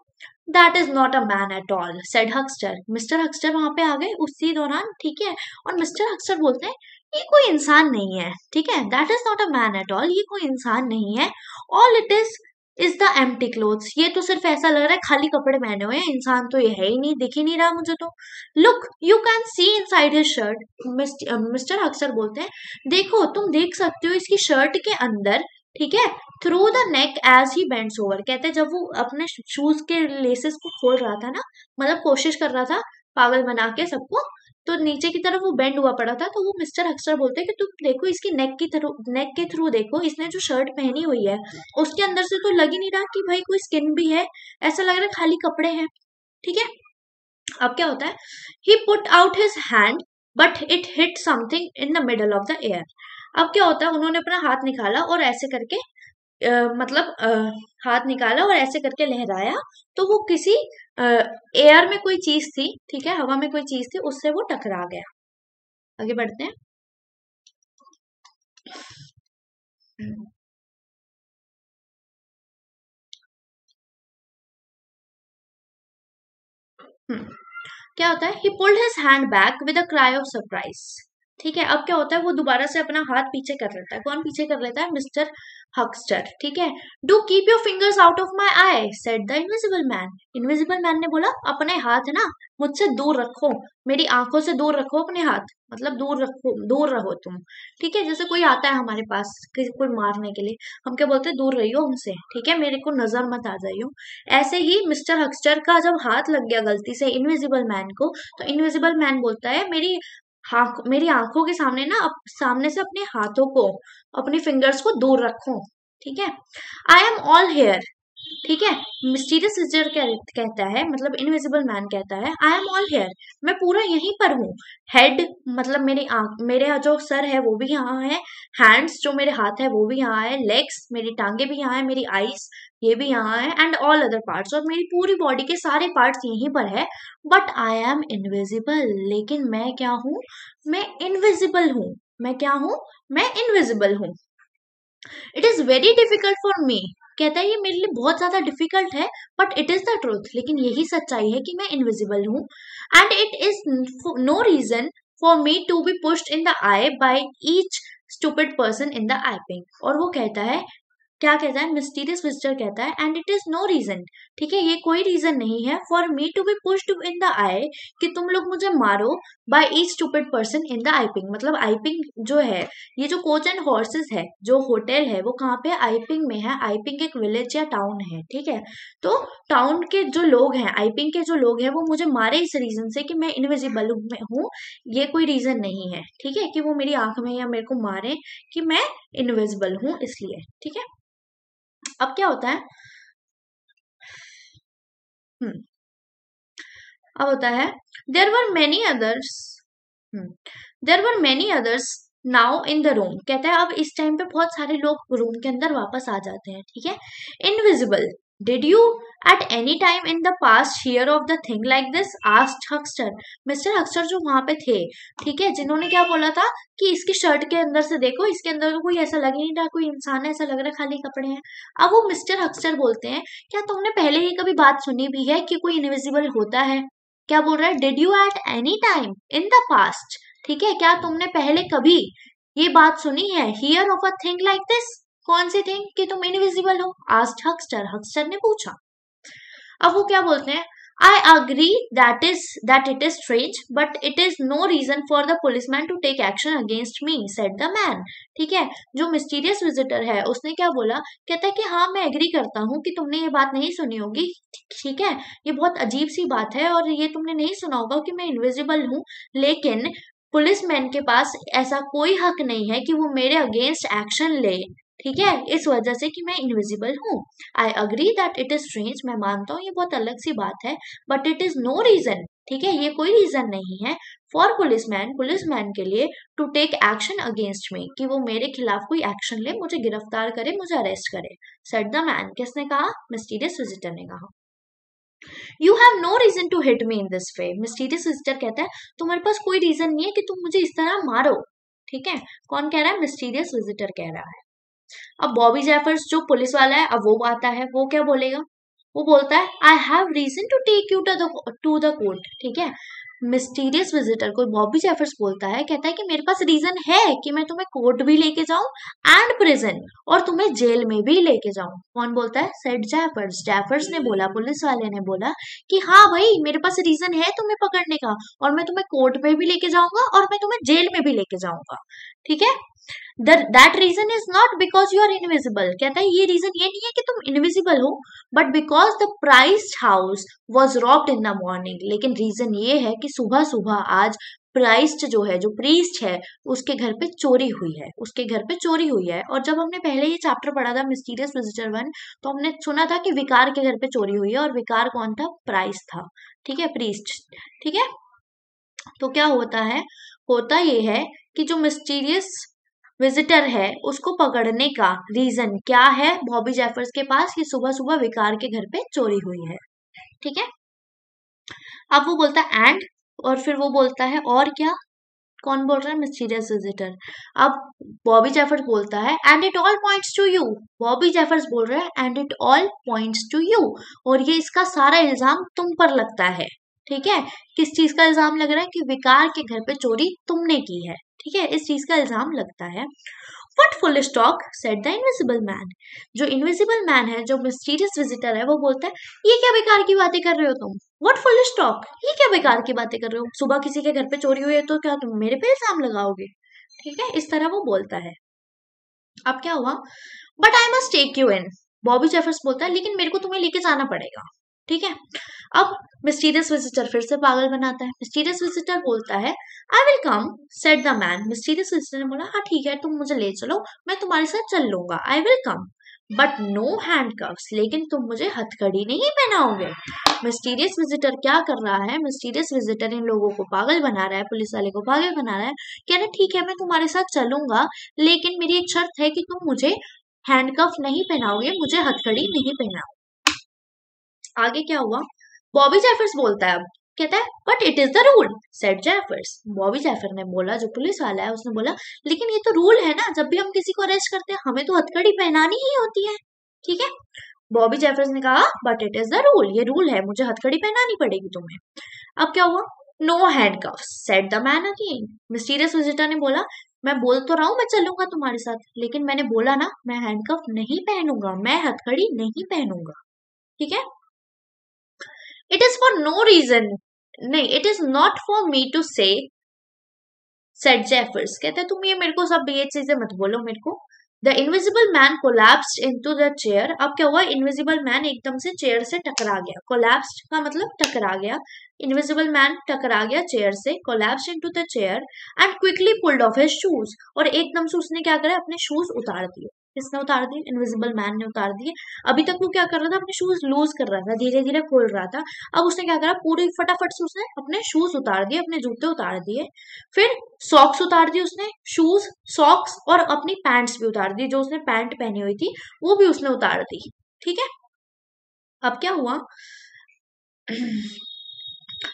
That is not a man at all said Huxter. Mister Huxter वहां पे आ गए उसी दौरान, ठीक है। और मिस्टर हक्स्टर बोलते हैं ये कोई इंसान नहीं है, ठीक है। That is not a man at all, ये कोई इंसान नहीं है। All it is the empty clothes. ये तो सिर्फ ऐसा लग रहा है खाली कपड़े पहने हुए हैं, इंसान तो ये है ही नहीं, दिख ही नहीं रहा मुझे तो। Look you can see inside his shirt. Mister Huxter बोलते हैं देखो तुम देख सकते हो इसकी शर्ट के अंदर, ठीक है। Through the neck as he bends over. कहते हैं जब वो अपने शूज के लेसेस को खोल रहा था ना, मतलब कोशिश कर रहा था पागल बना के सबको, तो नीचे की तरफ वो बेंड हुआ पड़ा था। तो वो मिस्टर हक्स्टर बोलते हैं कि तुम देखो इसकी नेक के थ्रू देखो, इसने जो शर्ट पहनी हुई है उसके अंदर से तो लग ही नहीं रहा कि भाई कोई स्किन भी है, ऐसा लग रहा है खाली कपड़े हैं, ठीक है। अब क्या होता है? He put out his hand but it hit something in the middle of the air. अब क्या होता है? उन्होंने अपना हाथ निकाला और ऐसे करके मतलब हाथ निकाला और ऐसे करके लहराया, तो वो किसी एयर में कोई चीज थी, ठीक है, हवा में कोई चीज थी, उससे वो टकरा गया। आगे बढ़ते हैं। हम्म, क्या होता है? ही pulled his hand back with a cry of surprise. ठीक है। अब क्या होता है? वो दोबारा से अपना हाथ पीछे कर लेता है। कौन पीछे कर लेता है? मिस्टर हक्स्टर, ठीक है। Do keep your fingers out of my I said the invisible man. Invisible man ने बोला अपने हाथ ना मुझसे दूर रखो, मेरी आंखों से दूर रखो अपने हाथ, मतलब दूर रखो, दूर रहो तुम, ठीक है। जैसे कोई आता है हमारे पास किसी कोई मारने के लिए, हम क्या बोलते हैं? दूर रहियो हमसे, ठीक है, मेरे को नजर मत आ जाइयो। ऐसे ही मिस्टर हक्स्टर का जब हाथ लग गया गलती से इनविजिबल मैन को, तो इनविजिबल मैन बोलता है मेरी आंखों के सामने ना सामने से अपने हाथों को, अपनी फिंगर्स को दूर रखो, ठीक है। आई एम ऑल हेयर, ठीक है। मिस्टीरियस विजिटर कहता है, मतलब इनविजिबल मैन कहता है आई एम ऑल हेयर, मैं पूरा यहीं पर हूँ। हेड मतलब मेरी आंख, मेरे जो सर है वो भी यहाँ है। हैंड्स जो मेरे हाथ है वो भी यहाँ है। लेग्स मेरी टांगे भी यहाँ है। मेरी आईज ये भी यहाँ है। एंड ऑल अदर पार्ट्स, और मेरी पूरी बॉडी के सारे पार्ट्स यहीं पर है। बट आई एम इनविजिबल, लेकिन मैं क्या हूँ? मैं इनविजिबल हूँ। मैं क्या हूँ? मैं इनविजिबल हूँ। It is very difficult for me, कहता है ये मेरे लिए बहुत ज्यादा डिफिकल्ट है, but it is the truth, लेकिन यही सच्चाई है कि मैं इनविजिबल हूँ। And it is no reason for me to be pushed in the eye by each stupid person in the Iping. और वो कहता है, क्या कहता है? मिस्टीरियस विजिटर कहता है and it is no reason, ठीक है, ये कोई रीजन नहीं है for me to be pushed in the eye, कि तुम लोग मुझे मारो by each stupid person in the Iping. मतलब आईपिंग जो है, ये जो कोच एंड हॉर्सेस है, जो होटल है, वो कहाँ पे? आईपिंग में है। आईपिंग एक विलेज या टाउन है, ठीक है। तो टाउन के जो लोग हैं, आईपिंग के जो लोग हैं, वो मुझे मारे इस रीजन से कि मैं इनविजिबल हूँ। ये कोई रीजन नहीं है, ठीक है, कि वो मेरी आंख में या मेरे को मारे कि मैं इनविजिबल हूँ इसलिए, ठीक है। अब क्या होता है? हम्म, अब होता है there were many others, there were many others now in the room. कहता है अब इस टाइम पे बहुत सारे लोग रूम के अंदर वापस आ जाते हैं, ठीक है। Invisible, did you at any time in the past hear of the thing like this asked Huxter. Mister Huxter जो वहां पे थे, ठीक है, जिन्होंने क्या बोला था कि इसकी शर्ट के अंदर से देखो, इसके अंदर तो कोई ऐसा लग ही नहीं रहा कोई इंसान है, ऐसा लग रहा है खाली कपड़े हैं। अब वो मिस्टर हक्स्टर बोलते हैं क्या तुमने पहले ही कभी बात सुनी भी है कि कोई इनविजिबल होता है? क्या बोल रहा है? Did you at any time in the past, ठीक है, क्या तुमने पहले कभी ये बात सुनी है? Here of a thing like this, कौन सी थिंग कि तुम इनविजिबल हो? आस्क्ड हक्स्टर, हक्स्टर ने पूछा। अब वो क्या बोलते हैं? I agree that it is strange but it is no reason for the policeman to take action against me said the man. ठीक है, जो मिस्टीरियस विजिटर है उसने क्या बोला? कहता है कि हाँ मैं एग्री करता हूँ कि तुमने ये बात नहीं सुनी होगी, ठीक है, ये बहुत अजीब सी बात है और ये तुमने नहीं सुना होगा कि मैं इनविजिबल हूँ, लेकिन पुलिसमैन के पास ऐसा कोई हक नहीं है कि वो मेरे अगेंस्ट एक्शन ले, ठीक है, इस वजह से कि मैं इनविजिबल हूँ। I agree that it is strange, मैं मानता हूँ ये बहुत अलग सी बात है, but it is no reason, ठीक है, ये कोई रीजन नहीं है फॉर पुलिसमैन के लिए to take action against me, कि वो मेरे खिलाफ कोई एक्शन ले, मुझे गिरफ्तार करे, मुझे अरेस्ट करे। सेड द मैन, किसने कहा? मिस्टीरियस विजिटर ने कहा। You have no reason to hit me in this way, mysterious visitor कहता है तुम्हारे पास कोई रीजन नहीं है कि तुम मुझे इस तरह मारो, ठीक है। कौन कह रहा है? मिस्टीरियस विजिटर कह रहा है। अब बॉबी जेफर्स जो पुलिस वाला है, अब वो आता है, वो क्या बोलेगा? वो बोलता है I have reason to take you to the court, ठीक है। मिस्टीरियस विजिटर को बॉबी जेफर्स बोलता है, कहता है कि मेरे पास रीजन है कि मैं तुम्हें कोर्ट भी लेके जाऊं एंड प्रिजन, और तुम्हें जेल में भी लेके जाऊं। कौन बोलता है? Said Jeffers. जेफर्स ने बोला, पुलिस वाले ने बोला कि हाँ भाई मेरे पास रीजन है तुम्हें पकड़ने का, और मैं तुम्हें कोर्ट में भी लेके जाऊंगा और मैं तुम्हें जेल में भी लेके जाऊंगा, ठीक है। That reason is not because you are invisible, कहता है ये रीजन ये नहीं है कि तुम इनविजिबल हो, but because the priced house was robbed in the morning, लेकिन रीजन ये है कि सुबह सुबह आज प्राइस्ट जो है, जो प्रीस्ट है, उसके घर पे चोरी हुई है, उसके घर पे चोरी हुई है। और जब हमने पहले ये चैप्टर पढ़ा था मिस्टीरियस विजिटर 1, तो हमने सुना था कि विकार के घर पे चोरी हुई है, और विकार कौन था? प्राइस्ट था, ठीक है, प्रीस्ट, ठीक है। तो क्या होता है? होता ये है कि जो मिस्टीरियस विजिटर है उसको पकड़ने का रीजन क्या है बॉबी जेफर्स के पास? कि सुबह सुबह विकार के घर पे चोरी हुई है, ठीक है। अब वो बोलता है एंड, और फिर वो बोलता है और क्या? कौन बोल रहा है? Mysterious visitor. अब बॉबी जेफर्स बोलता है and it all points to you, Bobby Jeffers बोल रहा है and it all points to you, और ये इसका सारा इल्जाम तुम पर लगता है, ठीक है। किस चीज का इल्जाम लग रहा है? कि विकार के घर पे चोरी तुमने की है, ठीक है, इस चीज का इल्जाम लगता है। What foolish talk, said the invisible man. जो इनविजिबल मैन है, जो मिस्टीरियस विजिटर है, वो बोलता है ये क्या बेकार की बातें कर रहे हो तुम? What foolish talk, ये क्या बेकार की बातें कर रहे हो? सुबह किसी के घर पे चोरी हुई है तो क्या तुम मेरे पे इल्जाम लगाओगे? ठीक है, इस तरह वो बोलता है। अब क्या हुआ? But I must take you in, Bobby Jeffers बोलता है लेकिन मेरे को तुम्हें लेके जाना पड़ेगा, ठीक है। अब मिस्टीरियस विजिटर फिर से पागल बनाता है। मिस्टीरियस विजिटर बोलता है आई will come, said the man. Mysterious visitor ने बोला हाँ ठीक है, तुम मुझे ले चलो, मैं तुम्हारे साथ चल लूंगा, I will come, but no handcuffs, लेकिन तुम मुझे हथकड़ी नहीं पहनाओगे। मिस्टीरियस विजिटर क्या कर रहा है? मिस्टीरियस विजिटर इन लोगों को पागल बना रहा है, पुलिस वाले को पागल बना रहा है। कह रहा ठीक है मैं तुम्हारे साथ चलूंगा, लेकिन मेरी एक शर्त है कि तुम मुझे हैंडकफ नहीं पहनाओगे, मुझे हथकड़ी नहीं पहनाओ। आगे क्या हुआ? बॉबी जेफर्स बोलता है, अब कहता है but it is the rule, said Jaffers. Bobby Jaffer ने बोला, जो पुलिस वाला है उसने बोला लेकिन ये तो रूल है ना, जब भी हम किसी को अरेस्ट करते हैं हमें तो हथकड़ी पहनानी ही होती है, ठीक है। बॉबी जेफर्स ने कहा but it is the rule, ये रूल है, मुझे हथकड़ी पहनानी पड़ेगी तुम्हें। अब क्या हुआ? No handcuffs, said the man again. Mysterious visitor ने बोला मैं बोल तो रहा हूँ मैं चलूंगा तुम्हारे साथ, लेकिन मैंने बोला ना मैं हैंडकफ नहीं पहनूंगा, मैं हथकड़ी नहीं पहनूंगा, ठीक है। It is for no reason, नहीं it is not for me to say, said Jaffers. कहते हैं तुम ये मेरे को सब ये चीजें मत बोलो मेरे को। The invisible man collapsed into the chair. अब क्या हुआ? इनविजिबल मैन एकदम से चेयर से टकरा गया। कोलैप्स्ड का मतलब टकरा गया। इनविजिबल मैन टकरा गया चेयर से, collapsed into the chair and quickly pulled off his shoes, और एकदम से उसने क्या करा? अपने शूज उतार दिए। किसने उतार दिए? इनविजिबल मैन ने उतार दिए। अभी तक वो क्या कर रहा था? अपने शूज लूज कर रहा था, धीरे धीरे खोल रहा था। अब उसने क्या करा? पूरी फटाफट से उसने अपने शूज उतार दिए, अपने जूते उतार दिए, फिर सॉक्स उतार दिए उसने, शूज, सॉक्स और अपनी पैंट्स भी उतार दी, जो उसने पैंट पहनी हुई थी वो भी उसने उतार दी, ठीक है। अब क्या हुआ?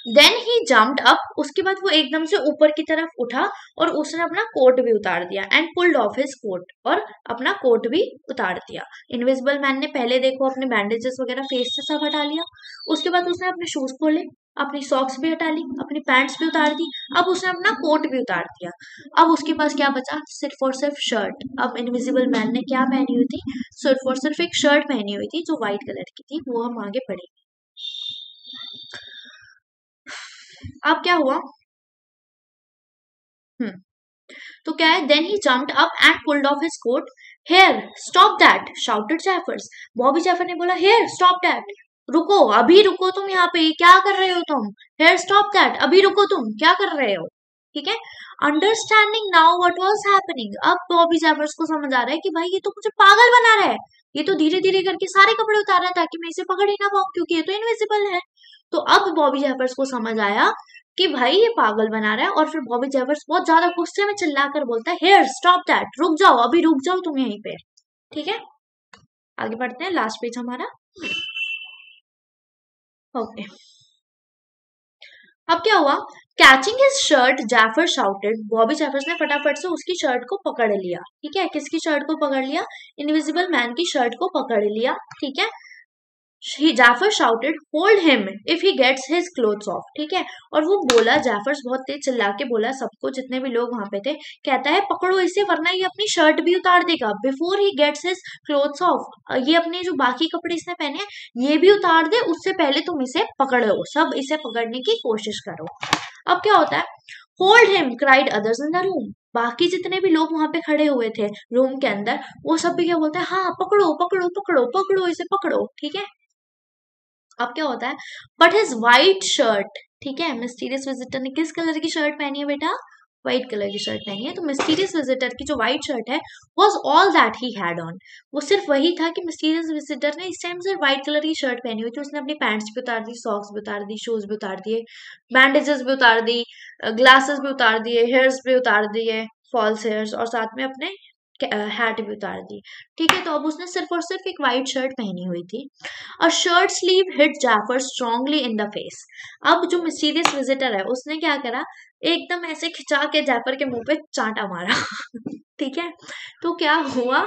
देन ही जम्प्ड अप, उसके बाद वो एकदम से ऊपर की तरफ उठा और उसने अपना कोट भी उतार दिया, and pulled off his coat, और अपना कोट भी उतार दिया। इनविजिबल मैन ने पहले देखो अपने बैंडेजेस वगैरह फेस से सब हटा लिया, उसके बाद उसने अपने शूज खोले, अपनी सॉक्स भी हटा ली, अपनी पैंट्स भी उतार दी, अब उसने अपना कोट भी उतार दिया। अब उसके पास क्या बचा? सिर्फ और सिर्फ शर्ट। अब इनविजिबल मैन ने क्या पहनी हुई थी? सिर्फ और सिर्फ एक शर्ट पहनी हुई थी जो व्हाइट कलर की थी, वो हम आगे पढ़ेंगे। अब क्या हुआ? तो क्या है? Then he jumped up and pulled off his coat. Here stop that, shouted Jaffers. Bobby Jaffer ने बोला हेयर स्टॉप दैट, रुको, अभी रुको तुम, यहाँ पे क्या कर रहे हो तुम? हेयर स्टॉप दैट, अभी रुको तुम, क्या कर रहे हो? ठीक है। Understanding now what was happening, अब बॉबी जैफर्स को समझ आ रहा है कि भाई ये तो मुझे पागल बना रहा है, ये तो धीरे धीरे करके सारे कपड़े उतार रहा है ताकि मैं इसे पकड़ ही ना पाऊं क्योंकि ये तो इनविजिबल है। तो अब बॉबी जैफर्स को समझ आया कि भाई ये पागल बना रहा है, और फिर बॉबी जैफर्स बहुत ज्यादा गुस्से में चिल्लाकर बोलता है, हेयर स्टॉप दैट, रुक जाओ, अभी रुक जाओ तुम यहीं पे। ठीक है, आगे बढ़ते हैं, लास्ट पेज हमारा। ओके, अब क्या हुआ, कैचिंग हिज शर्ट जैफर शाउटेड, बॉबी जैफर्स ने फटाफट से उसकी शर्ट को पकड़ लिया। ठीक है, किसकी शर्ट को पकड़ लिया, इनविजिबल मैन की शर्ट को पकड़ लिया। ठीक है, Jaffer shouted hold him if he gets his clothes off. ठीक है, और वो बोला, जाफर्स बहुत तेज चिल्ला के बोला सबको, जितने भी लोग वहां पे थे, कहता है पकड़ो इसे वरना ये अपनी शर्ट भी उतार देगा, before he gets his clothes off, ये अपने जो बाकी कपड़े इसने पहने हैं ये भी उतार दे, उससे पहले तुम इसे पकड़ो, सब इसे पकड़ने की कोशिश करो। अब क्या होता है, hold him cried others in the room, बाकी जितने भी लोग वहां पे खड़े हुए थे रूम के अंदर, वो सब भी क्या बोलते हैं, हाँ पकड़ो पकड़ो पकड़ो पकड़ो इसे पकड़ो। ठीक है, अब क्या होता है, बट हिज वाइट शर्ट, ठीक है, मिस्टीरियस विजिटर ने किस कलर की शर्ट पहनी है बेटा, व्हाइट कलर की शर्ट पहनी है। तो मिस्टीरियस विजिटर की जो व्हाइट शर्ट है was all that he had on, वो सिर्फ वही था कि मिस्टीरियस विजिटर ने इस टाइम सिर्फ व्हाइट कलर की शर्ट पहनी हुई थी, उसने अपनी पैंट्स भी उतार दी, सॉक्स भी उतार दी, शूज भी उतार दिए, बैंडेजेस भी उतार दी, ग्लासेस भी उतार दिए, हेयर्स भी उतार दिए, फॉल्स हेयर्स, और साथ में अपने हैट भी उतार दी। ठीक है, तो अब उसने सिर्फ और सिर्फ एक व्हाइट शर्ट पहनी हुई थी। A shirt sleeve hit Jaffer strongly in the face, अब जो मिस्टीरियस विजिटर है उसने क्या करा, एकदम ऐसे खिंचा के जाफर के मुंह पे चांटा मारा। ठीक है, तो क्या हुआ,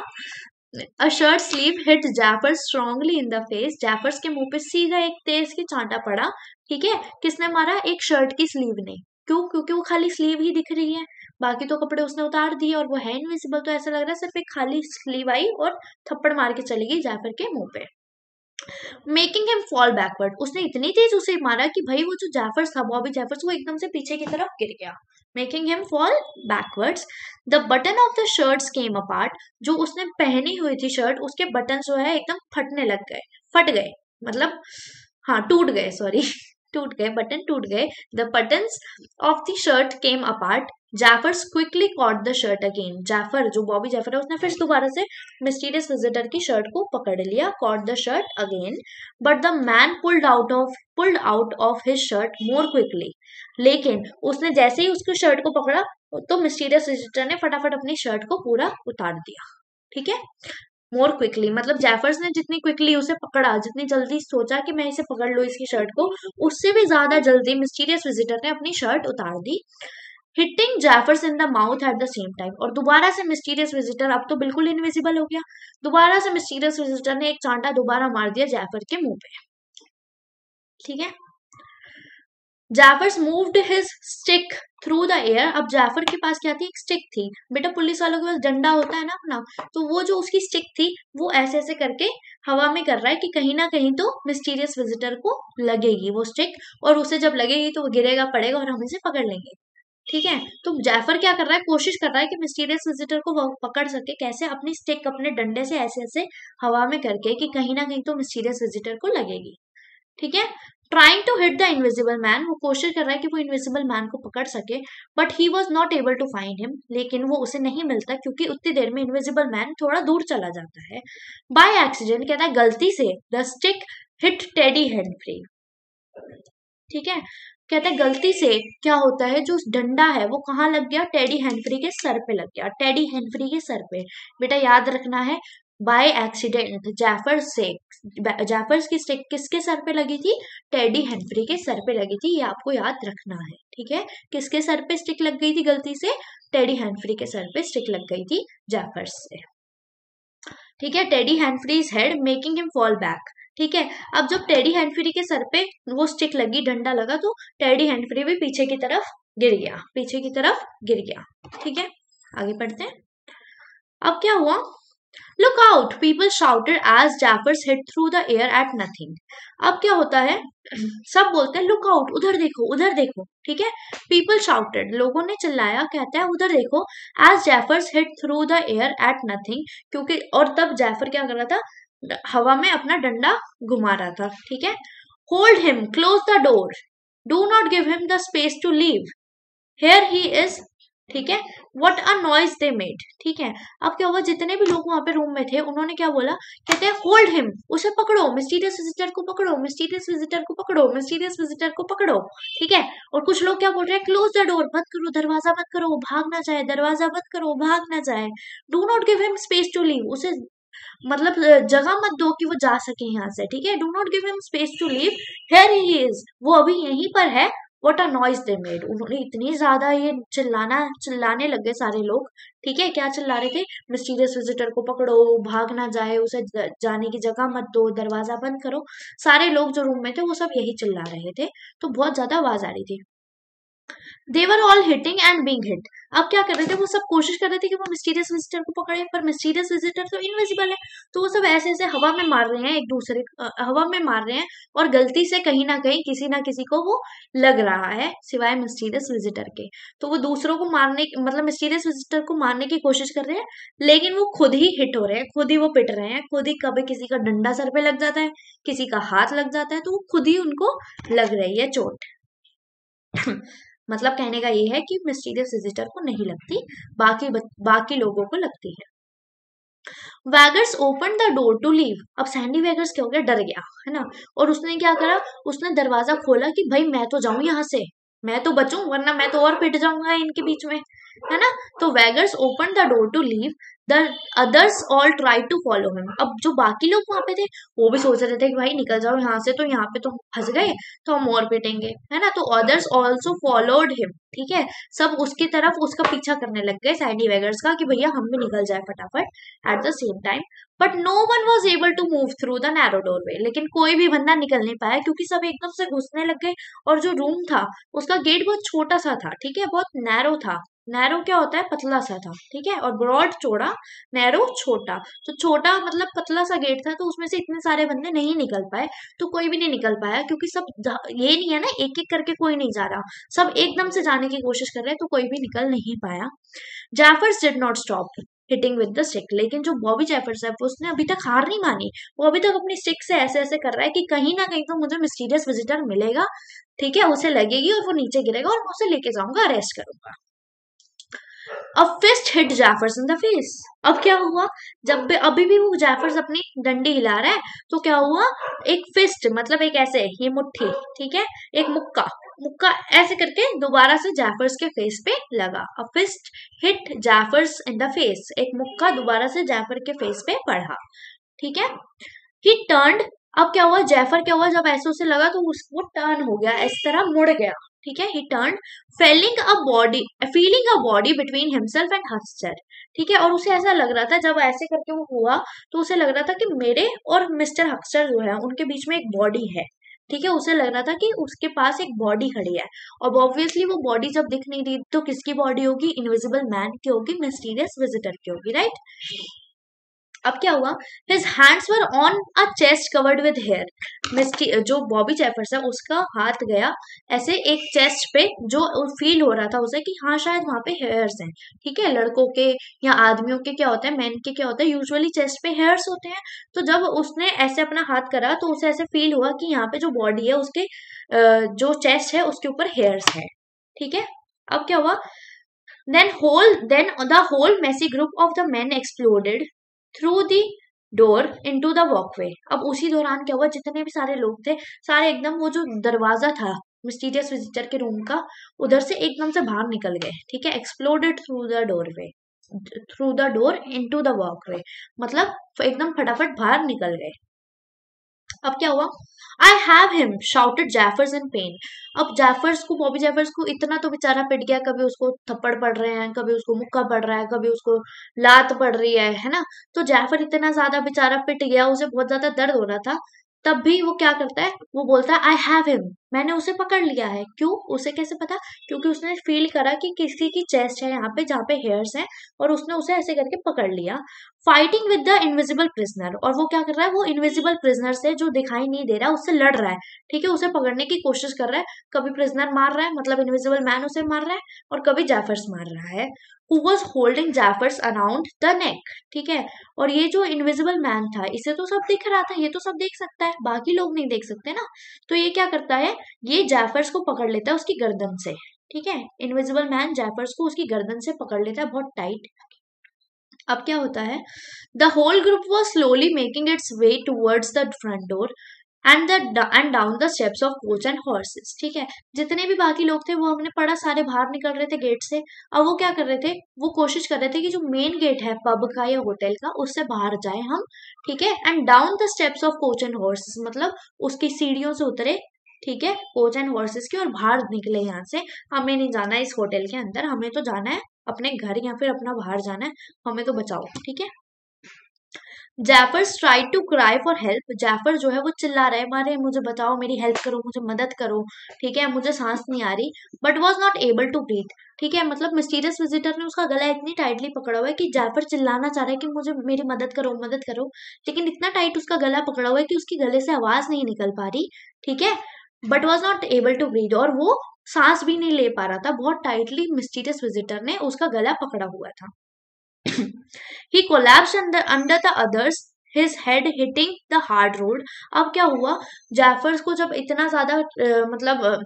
a shirt sleeve hit Jaffer strongly in the face, Jaffers के मुंह पे सीधा एक तेज की चांटा पड़ा। ठीक है, किसने मारा, एक शर्ट की स्लीव ने, क्यों, क्योंकि वो खाली स्लीव ही दिख रही है, बाकी तो कपड़े उसने उतार दिए और वो है इनविजिबल, तो ऐसा लग रहा है सिर्फ एक खाली स्लीव आई और थप्पड़ मार के चली गई जाफर के मुंह पे। मेकिंग हिम फॉल बैकवर्ड, उसने इतनी तेज उसे मारा कि भाई वो जो जैफर्स था, बॉबी जैफर्स, वो एकदम से पीछे की तरफ गिर गया। Making him fall backwards, the button of the shirts came apart, जो उसने पहनी हुई थी शर्ट उसके बटन जो है एकदम फटने लग गए, फट गए, मतलब हाँ टूट गए, सॉरी टूट गए, बटन टूट गए। The buttons of the shirt came apart, Jaffer quickly caught the shirt again, Jaffer जो बॉबी जाफर है उसने फिर दोबारा से मिस्टीरियस विजिटर की शर्ट को पकड़ लिया, cot the shirt again, but the man pulled out of his shirt more quickly, लेकिन उसने जैसे ही उसकी शर्ट को पकड़ा तो मिस्टीरियस विजिटर ने फटाफट अपनी शर्ट को पूरा उतार दिया। ठीक है, मोर क्विकली मतलब जैफर्स ने जितनी क्विकली उसे पकड़ा, जितनी जल्दी सोचा कि मैं इसे पकड़ लूं इसकी शर्ट को, उससे भी ज्यादा जल्दी मिस्टीरियस विजिटर ने अपनी शर्ट उतार दी, hitting Jaffers in the mouth at the same time, और दोबारा से मिस्टीरियस विजिटर अब तो बिल्कुल इनविजिबल हो गया, दोबारा से मिस्टीरियस विजिटर ने एक चांटा दोबारा मार दिया जैफर के मुंह पे। ठीक है, Jaffers moved his stick through the air, अब जैफर के पास क्या थी, एक स्टिक थी, बेटा पुलिस वालों के पास डंडा होता है ना अपना, तो वो जो उसकी स्टिक थी वो ऐसे ऐसे करके हवा में कर रहा है कि कहीं ना कहीं तो मिस्टीरियस विजिटर को लगेगी वो स्टिक, और उसे जब लगेगी तो वो गिरेगा पड़ेगा और हम इसे पकड़ लेंगे। ठीक है, तो जैफर क्या कर रहा है, कोशिश कर रहा है कि मिस्टीरियस विजिटर को वो पकड़ सके, कैसे, अपनी स्टिक अपने डंडे से ऐसे ऐसे हवा में करके कि कहीं ना कहीं तो मिस्टीरियस विजिटर को लगेगी। ठीक है, trying to hit the invisible man, वो कोशिश कर रहा है कि वो इनविजिबल मैन को पकड़ सके, but he was not able to find him, लेकिन वो उसे नहीं मिलता क्योंकि उतनी देर में इनविजिबल मैन थोड़ा दूर चला जाता है। बाय एक्सीडेंट, कहता है गलती से, द स्टिक हिट टेडी हेनफ्री। ठीक है, कहते हैं गलती से क्या होता है, जो डंडा है वो कहाँ लग गया, टेडी हेनफ्री के सर पे लग गया, टेडी हेनफ्री के सर पे, बेटा याद रखना है, बाय एक्सीडेंट जैफर्स की स्टिक किसके सर पे लगी थी, टेडी हेनफ्री के सर पे लगी थी, ये आपको याद रखना है। ठीक है, किसके सर पे स्टिक लग गई थी गलती से, टेडी हेनफ्री के सर पे स्टिक लग गई थी जैफर्स से। ठीक है, Teddy Henfrey's head making him fall back. ठीक है, अब जब टेडी हेनफ्री के सर पे वो स्टिक लगी, डंडा लगा, तो टेडी हेनफ्री भी पीछे की तरफ गिर गया, पीछे की तरफ गिर गया। ठीक है, आगे पढ़ते हैं। अब क्या हुआ, look out people shouted as Jaffers hit through the air at nothing. अब क्या होता है, सब बोलते हैं लुक आउट, उधर देखो उधर देखो। ठीक है, पीपल शाउटेड, लोगों ने चिल्लाया, कहता है उधर देखो, as Jaffers hit through the air at nothing, क्योंकि और तब जैफर क्या कर रहा था, हवा में अपना डंडा घुमा रहा था। ठीक है, hold him, close the door, do not give him the space to leave, here he is, ठीक है, what a noise they made, ठीक है। अब क्या हुआ, जितने भी लोग वहां पे रूम में थे उन्होंने क्या बोला, कहते हैं होल्ड हिम, उसे पकड़ो, मिस्टीरियस विजिटर को पकड़ो, मिस्टीरियस विजिटर को पकड़ो, मिस्टीरियस विजिटर को पकड़ो, ठीक है। और कुछ लोग क्या बोल रहे हैं, क्लोज द डोर, बंद करो दरवाजा, बंद करो, वो भाग ना जाए, दरवाजा बंद करो, वो भाग ना जाए, do not give him space to leave, उसे मतलब जगह मत दो कि वो जा सके यहाँ से, ठीक है। Do not give him space to leave, here he is, वो अभी यहीं पर है, what a noise they made, उन्होंने इतनी ज्यादा ये चिल्लाने लग गए सारे लोग, ठीक है। क्या चिल्ला रहे थे, मिस्टीरियस विजिटर को पकड़ो, भाग ना जाए, उसे जाने की जगह मत दो, दरवाजा बंद करो, सारे लोग जो रूम में थे वो सब यही चिल्ला रहे थे, तो बहुत ज्यादा आवाज आ रही थी। They're all hitting and being hit, अब क्या कर रहे थे, वो सब कोशिश कर रहे थे कि वो मिस्टीरियस विजिटर को पकड़े, पर मिस्टीरियस विजिटर तो इनविजिबल है, तो वो सब ऐसे ऐसे हवा में मार रहे हैं, एक दूसरे हवा में मार रहे हैं, और गलती से कहीं ना किसी को वो लग रहा है, सिवाय मिस्टीरियस विजिटर के। तो वो दूसरों को मारने, मतलब मिस्टीरियस विजिटर को मारने की कोशिश कर रहे हैं, लेकिन वो खुद ही हिट हो रहे हैं, खुद ही वो पिट रहे हैं, खुद ही, कभी किसी का डंडा सर पे लग जाता है, किसी का हाथ लग जाता है, तो वो खुद ही उनको लग रही है चोट। मतलब कहने का ये है कि मिस्टीरियस विजिटर को नहीं लगती, बाकी लोगों को लगती है। Wagers open the door to leave, अब सैंडी वैगर्स क्या हो गया, डर गया, है ना, और उसने क्या करा, उसने दरवाजा खोला कि भाई मैं तो जाऊं यहाँ से, मैं तो बचूं, वरना मैं तो और पिट जाऊंगा इनके बीच में, है ना। तो Wagers open the door to leave, the others all try to follow him, अब जो बाकी लोग वहां पे थे वो भी सोच रहे थे कि भाई निकल जाओ यहाँ से, तो यहाँ पे तो फंस गए, तो हम और पिटेंगे, है ना। तो अदर्स ऑल्सो फॉलोड हिम, ठीक है, सब उसकी तरफ उसका पीछा करने लग गए सैंडी वैगर्स का, कि भैया हम भी निकल जाए फटाफट at the same time. But no one was able to move through the narrow doorway, लेकिन कोई भी बंदा निकल नहीं पाया, क्योंकि सब एकदम से घुसने लग गए, और जो रूम था उसका गेट बहुत छोटा सा था, ठीक है, बहुत नैरो था। नैरो क्या होता है, पतला सा था, ठीक है, और ब्रॉड चौड़ा, नैरो छोटा, तो छोटा मतलब पतला सा गेट था, तो उसमें से इतने सारे बंदे नहीं निकल पाए, तो कोई भी नहीं निकल पाया, क्योंकि सब ये नहीं है ना, एक एक करके कोई नहीं जा रहा, सब एकदम से जाने की कोशिश कर रहे हैं, तो कोई भी निकल नहीं पाया। Jaffers did not stop hitting with the stick, लेकिन जो बॉबी जैफर्स है उसने अभी तक हार नहीं मानी, वो अभी तक अपनी स्टिक से ऐसे ऐसे कर रहा है कि कहीं ना कहीं तो मुझे मिस्टीरियस विजिटर मिलेगा, ठीक है, उसे लगेगी और वो नीचे गिरेगा और मैं उसे लेके जाऊंगा, अरेस्ट करूंगा। अब fist hit Jaffers in the face, अब क्या हुआ, जब अभी भी वो जैफर्स अपनी डंडी हिला रहा है, तो क्या हुआ, एक फिस्ट मतलब एक ऐसे, ये मुट्ठी, ठीक है, एक मुक्का, मुक्का ऐसे करके दोबारा से जैफर्स के फेस पे लगा। A fist hit Jaffers in the face, एक मुक्का दोबारा से जैफर के फेस पे पड़ा, ठीक है। ही टर्न्ड, अब क्या हुआ, जैफर क्या हुआ, जब ऐसे उसे लगा तो उसको टर्न हो गया, इस तरह मुड़ गया, ठीक है। He turn feeling a body between himself and Huxter, ठीक है, और उसे ऐसा लग रहा था, जब ऐसे करके वो हुआ तो उसे लग रहा था कि मेरे और मिस्टर हक्सटर जो है उनके बीच में एक बॉडी है, ठीक है, उसे लग रहा था कि उसके पास एक बॉडी खड़ी है, और ऑब्वियसली वो बॉडी जब दिख नहीं रही तो किसकी बॉडी होगी, इनविजिबल मैन की होगी, मिस्टीरियस विजिटर की होगी, राइट। अब क्या हुआ, his hands were on a chest covered with hair, जो बॉबी जैफर्स है उसका हाथ गया ऐसे एक चेस्ट पे, जो फील हो रहा था उसे कि हाँ शायद वहां पे हेयर्स हैं, ठीक है, लड़कों के या आदमियों के क्या होता है, मैन के क्या होता है, यूजुअली चेस्ट पे हेयर्स होते हैं, तो जब उसने ऐसे अपना हाथ करा तो उसे ऐसे फील हुआ कि यहाँ पे जो बॉडी है उसके जो चेस्ट है उसके ऊपर हेयर्स है, ठीक है। अब क्या हुआ, then the whole messy group of the men exploded through the door into the walkway, अब उसी दौरान क्या हुआ, जितने भी सारे लोग थे सारे एकदम वो जो दरवाजा था मिस्टीरियस विजिटर के रूम का, उधर से एकदम से बाहर निकल गए, ठीक है, exploded through the door into the walkway, मतलब एकदम फटाफट बाहर निकल गए। अब क्या हुआ, I have him shouted Jaffers in pain, अब जैफर्स को, बॉबी जैफर्स को इतना तो बेचारा पिट गया, कभी उसको थप्पड़ पड़ रहे हैं, कभी उसको मुक्का पड़ रहा है, कभी उसको लात पड़ रही है ना, तो जैफर इतना ज्यादा बेचारा पिट गया, उसे बहुत ज्यादा दर्द हो रहा था, तब भी वो क्या करता है, वो बोलता है आई हैव हिम, मैंने उसे पकड़ लिया है। क्यों, उसे कैसे पता, क्योंकि उसने फील करा कि किसी की चेस्ट है यहाँ पे जहाँ पे हेयर्स हैं, और उसने उसे ऐसे करके पकड़ लिया। Fighting with the invisible prisoner, और वो क्या कर रहा है, वो इनविजिबल प्रिजनर से जो दिखाई नहीं दे रहा है उससे लड़ रहा है, ठीक है, उसे पकड़ने की कोशिश कर रहा है, कभी प्रिजनर मार रहा है मतलब इनविजिबल मैन उसे मार रहा है, और कभी जैफर्स मार रहा है, who was holding Jaffers around the neck, ठीक है। और ये जो इनविजिबल मैन था इसे तो सब दिख रहा था, ये तो सब देख सकता है, बाकी लोग नहीं देख सकते ना, तो ये क्या करता है, ये जैफर्स को पकड़ लेता है उसकी गर्दन से, ठीक है। इनविजिबल मैन जैफर्स को उसकी गर्दन से पकड़ लेता है बहुत टाइट। अब क्या होता है, the whole group was slowly making its way towards the front door and down the steps of Coach and Horses. ठीक है, जितने भी बाकी लोग थे वो हमने पढ़ा सारे बाहर निकल रहे थे गेट से। अब वो क्या कर रहे थे, वो कोशिश कर रहे थे कि जो मेन गेट है पब का या होटल का उससे बाहर जाए हम। ठीक है, and down the steps of Coach and horses, मतलब उसकी सीढ़ियों से उतरे। ठीक है, कोच एंड हॉर्सेस की, और बाहर निकले यहाँ से। हमें नहीं जाना है इस होटल के अंदर, हमें तो जाना है अपने घर या फिर अपना बाहर जाना है, हमें तो बचाओ। ठीक है, Jaffers try to cry for help. Jaffer जो है वो चिल्ला रहा है, मारे मुझे बचाओ, मेरी हेल्प करो, मुझे मदद करो। ठीक है, मुझे सांस नहीं आ रही, but was not able to breathe. ठीक है, मतलब मिस्टीरियस विजिटर ने उसका गला इतनी टाइटली पकड़ा हुआ है कि जैफर चिल्लाना चाह रहा है कि मुझे मेरी मदद करो मदद करो, लेकिन इतना टाइट उसका गला पकड़ा हुआ है कि उसकी गले से आवाज नहीं निकल पा रही। ठीक है, but was not able to breathe, और वो सांस भी नहीं ले पा रहा था, बहुत टाइटली मिस्टीरियस विजिटर ने उसका गला पकड़ा हुआ था। He collapsed under the others, his head hitting the hard road. अब क्या हुआ, जैफर्स को जब इतना ज्यादा मतलब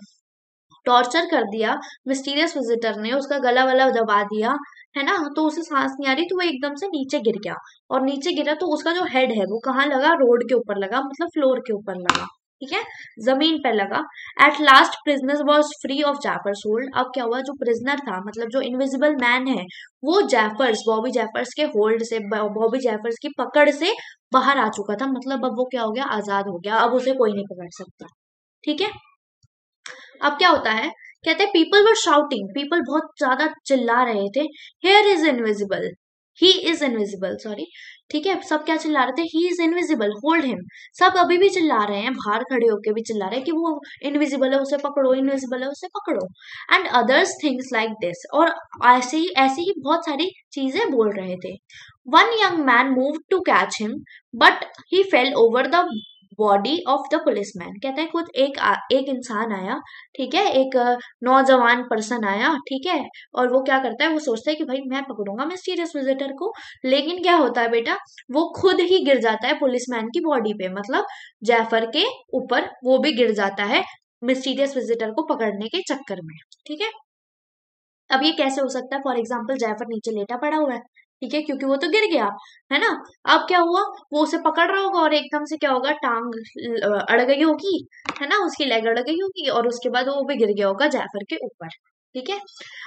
टॉर्चर कर दिया मिस्टीरियस विजिटर ने, उसका गला वला दबा दिया है ना, तो उसे सांस नहीं आ रही, तो वो एकदम से नीचे गिर गया। और नीचे गिरा तो उसका जो हेड है वो कहाँ लगा, रोड के ऊपर लगा, मतलब फ्लोर के ऊपर लगा। ठीक है, जमीन पर लगा। At last prisoner was free of Jaffers hold. अब क्या हुआ, जो प्रिजनर था, मतलब जो इनविजिबल मैन है, वो जैफर्स, बॉबी जैफर्स के होल्ड से, बॉबी जैफर्स की पकड़ से बाहर आ चुका था। मतलब अब वो क्या हो गया, आजाद हो गया, अब उसे कोई नहीं पकड़ सकता। ठीक है, अब क्या होता है, कहते हैं पीपल वर शाउटिंग, पीपल बहुत ज्यादा चिल्ला रहे थे, here is invisible, he is invisible, sorry. ठीक है, सब क्या चिल्ला रहे थे, he is invisible, hold him. सब अभी भी चिल्ला रहे हैं, बाहर खड़े होके भी चिल्ला रहे हैं कि वो इनविजिबल है उसे पकड़ो, इनविजिबल है उसे पकड़ो, and others things like this, और ऐसे ही बहुत सारी चीजें बोल रहे थे। One young man move to catch him, but he fell over the body of the policeman. कहते हैं खुद एक इंसान आया, ठीक है, एक नौजवान पर्सन आया। ठीक है, और वो क्या करता है, वो सोचता है कि भाई मैं पकड़ूंगा मिस्टीरियस विजिटर को, लेकिन क्या होता है बेटा, वो खुद ही गिर जाता है पुलिसमैन की बॉडी पे, मतलब जैफर के ऊपर वो भी गिर जाता है मिस्टीरियस विजिटर को पकड़ने के चक्कर में। ठीक है, अब ये कैसे हो सकता है, फॉर एग्जाम्पल जैफर नीचे लेटा पड़ा हुआ है, ठीक है, क्योंकि वो तो गिर गया है ना। अब क्या हुआ, वो उसे पकड़ रहा होगा और एकदम से क्या होगा, टांग अड़ गई होगी, है ना, उसकी लेग अड़ गई होगी, और उसके बाद वो भी गिर गया होगा जैफर के ऊपर। ठीक है,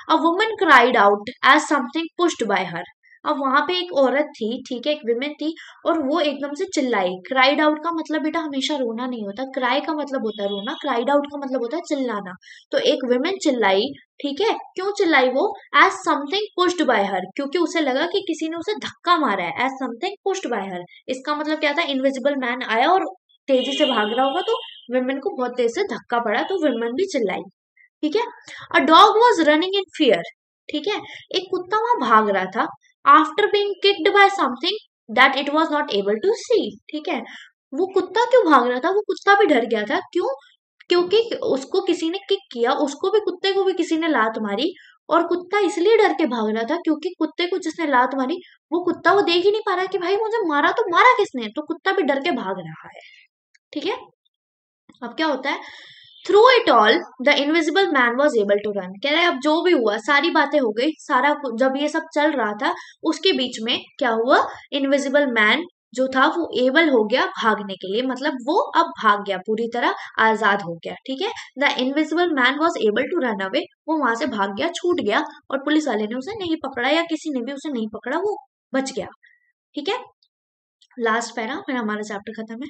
a woman cried out as something pushed by her. अब वहां पे एक औरत थी, ठीक है, एक विमेन थी, और वो एकदम से चिल्लाई। क्राइड आउट का मतलब बेटा हमेशा रोना नहीं होता, क्राई का मतलब होता है रोना, क्राइड आउट का मतलब होता है चिल्लाना। तो एक विमेन चिल्लाई, ठीक है, क्यों चिल्लाई वो, as something pushed by her, क्योंकि उसे लगा कि किसी ने उसे धक्का मारा है, as something pushed by her. इसका मतलब क्या था, इनविजिबल मैन आया और तेजी से भाग रहा होगा, तो विमेन को बहुत तेज से धक्का पड़ा, तो विमेन भी चिल्लाई। ठीक है, a dog was running in fear. ठीक है, एक कुत्ता वहां भाग रहा था, after being kicked by something that it was not able to see. ठीक है, वो कुत्ता क्यों भाग रहा था, वो कुत्ता भी डर गया था, क्यों, क्योंकि उसको किसी ने किक किया, उसको भी, कुत्ते को भी किसी ने लात मारी, और कुत्ता इसलिए डर के भाग रहा था क्योंकि कुत्ते को जिसने लात मारी, वो कुत्ता वो देख ही नहीं पा रहा कि भाई मुझे मारा तो मारा किसने, तो कुत्ता भी डर के भाग रहा है। ठीक है, अब क्या होता है, through it all the invisible man was able to run. कह रहे अब जो भी हुआ, सारी बातें हो गई, सारा जब ये सब चल रहा था उसके बीच में क्या हुआ, इनविजिबल मैन जो था वो एबल हो गया भागने के लिए, मतलब वो अब भाग गया, पूरी तरह आजाद हो गया। ठीक है, the invisible man was able to run away, वो वहां से भाग गया, छूट गया, और पुलिस वाले ने उसे नहीं पकड़ा या किसी ने भी उसे नहीं पकड़ा, वो बच गया। ठीक है, लास्ट पैरा, फिर हमारा चैप्टर खत्म है।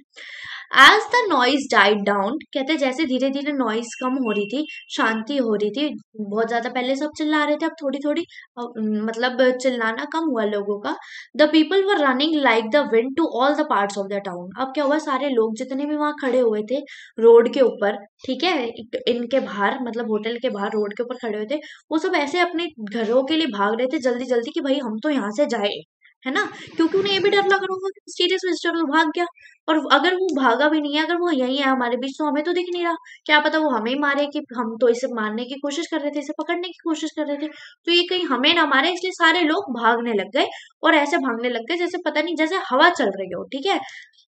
As the noise died down, कहते जैसे धीरे धीरे नॉइज कम हो रही थी, शांति हो रही थी, बहुत ज्यादा पहले सब चिल्ला रहे थे, अब थोड़ी थोड़ी मतलब चिल्लाना कम हुआ लोगों का। The people were running like the wind to all the parts of the town. अब क्या हुआ, सारे लोग जितने भी वहां खड़े हुए थे रोड के ऊपर, ठीक है, इनके बाहर, मतलब होटल के बाहर रोड के ऊपर खड़े हुए थे, वो सब ऐसे अपने घरों के लिए भाग रहे थे जल्दी जल्दी कि भाई हम तो यहाँ से जाए, है ना, क्योंकि उन्हें ये भी डर लग रहा होगा कि मिस्टीरियस विजिटर तो भाग गया। और अगर वो भागा भी नहीं है, अगर वो यही है हमारे बीच, तो हमें तो दिख नहीं रहा, क्या पता वो हमें ही मारे, कि हम तो इसे मारने की कोशिश कर रहे थे, इसे पकड़ने की कोशिश कर रहे थे, तो ये कहीं हमें ना मारे, इसलिए सारे लोग भागने लग गए। और ऐसे भागने लग गए जैसे पता नहीं, जैसे हवा चल रही हो, ठीक है,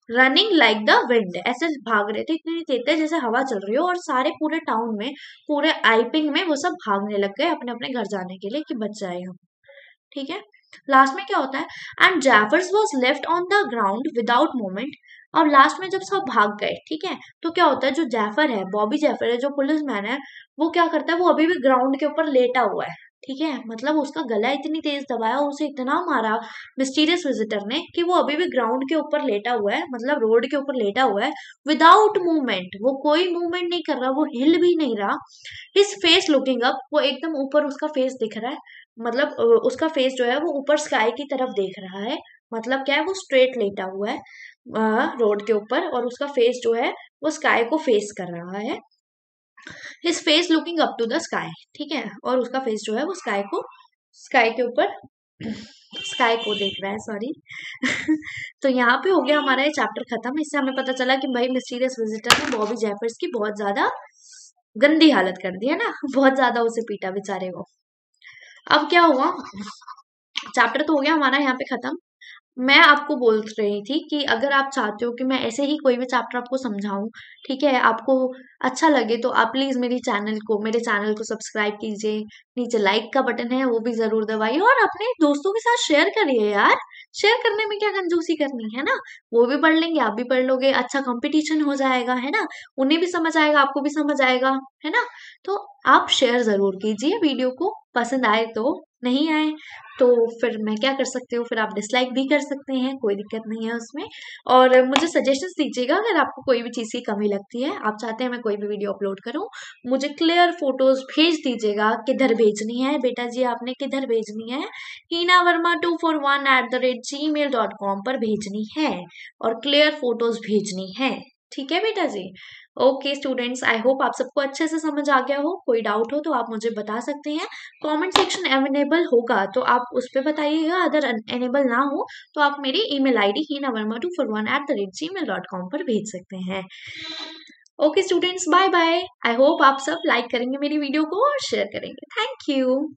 रनिंग लाइक द विंड, ऐसे भाग रहे थे इतनी तेज तेज जैसे हवा चल रही हो। और सारे पूरे टाउन में, पूरे आइपिंग में वो सब भागने लग गए अपने अपने घर जाने के लिए, कि बच जाए हम, ठीक है। लास्ट में क्या होता है, and Jaffers was left on the ground without movement. और लास्ट में जब सब भाग गए, ठीक है, तो क्या होता है, जो जैफर है, बॉबी जैफर है, जो पुलिस मैन है, वो क्या करता है, वो अभी भी ग्राउंड के ऊपर लेटा हुआ है, ठीक है, मतलब उसका गला इतनी तेज दबाया, उसे इतना मारा मिस्टीरियस विजिटर ने, कि वो अभी भी ग्राउंड के ऊपर लेटा हुआ है, मतलब रोड के ऊपर लेटा हुआ है, विदाउट मूवमेंट, वो कोई मूवमेंट नहीं कर रहा, वो हिल भी नहीं रहा। हिज फेस लुकिंग अप, वो एकदम ऊपर उसका फेस दिख रहा है, मतलब उसका फेस जो है वो ऊपर स्काई की तरफ देख रहा है, मतलब क्या है, वो स्ट्रेट लेटा हुआ है रोड के ऊपर, और उसका फेस जो है वो स्काई को फेस कर रहा है। His face looking up to the sky, ठीक है, और उसका फेस जो है वो स्काई के ऊपर स्काई को देख रहा है, सॉरी। तो यहाँ पे हो गया हमारा ये चैप्टर खत्म। इससे हमें पता चला कि भाई मिस्टीरियस विजिटर ने बॉबी जेफर्स की बहुत ज्यादा गंदी हालत कर दी है ना, बहुत ज्यादा उसे पीटा बेचारे को। अब क्या हुआ, चैप्टर तो हो गया हमारा यहाँ पे खत्म। मैं आपको बोल रही थी कि अगर आप चाहते हो कि मैं ऐसे ही कोई भी चैप्टर आपको समझाऊं, ठीक है, आपको अच्छा लगे, तो आप प्लीज मेरे चैनल को सब्सक्राइब कीजिए, नीचे लाइक का बटन है वो भी जरूर दबाइए, और अपने दोस्तों के साथ शेयर करिए यार। शेयर करने में क्या कंजूसी करनी है ना, वो भी पढ़ लेंगे, आप भी पढ़ लोगे, अच्छा कंपटीशन हो जाएगा, है ना, उन्हें भी समझ आएगा, आपको भी समझ आएगा, है ना। तो आप शेयर जरूर कीजिए वीडियो को, पसंद आए तो, नहीं आए तो फिर मैं क्या कर सकती हूँ, फिर आप डिसलाइक भी कर सकते हैं, कोई दिक्कत नहीं है उसमें। और मुझे सजेशंस दीजिएगा अगर आपको कोई भी चीज़ की कमी लगती है, आप चाहते हैं मैं कोई भी वीडियो अपलोड करूँ, मुझे क्लियर फोटोज भेज दीजिएगा। किधर भेजनी है बेटा जी, आपने किधर भेजनी है, heenavarma241@gmail.com पर भेजनी है, और क्लियर फोटोज भेजनी है, ठीक है बेटा जी। ओके स्टूडेंट्स, आई होप आप सबको अच्छे से समझ आ गया हो। कोई डाउट हो तो आप मुझे बता सकते हैं, कमेंट सेक्शन अवेलेबल होगा तो आप उस पर बताइएगा, अगर अनेबल ना हो तो आप मेरी ईमेल आईडी heenavarma241@gmail.com पर भेज सकते हैं। Okay students, bye bye. I hope आप सब लाइक करेंगे मेरी वीडियो को और शेयर करेंगे। Thank you.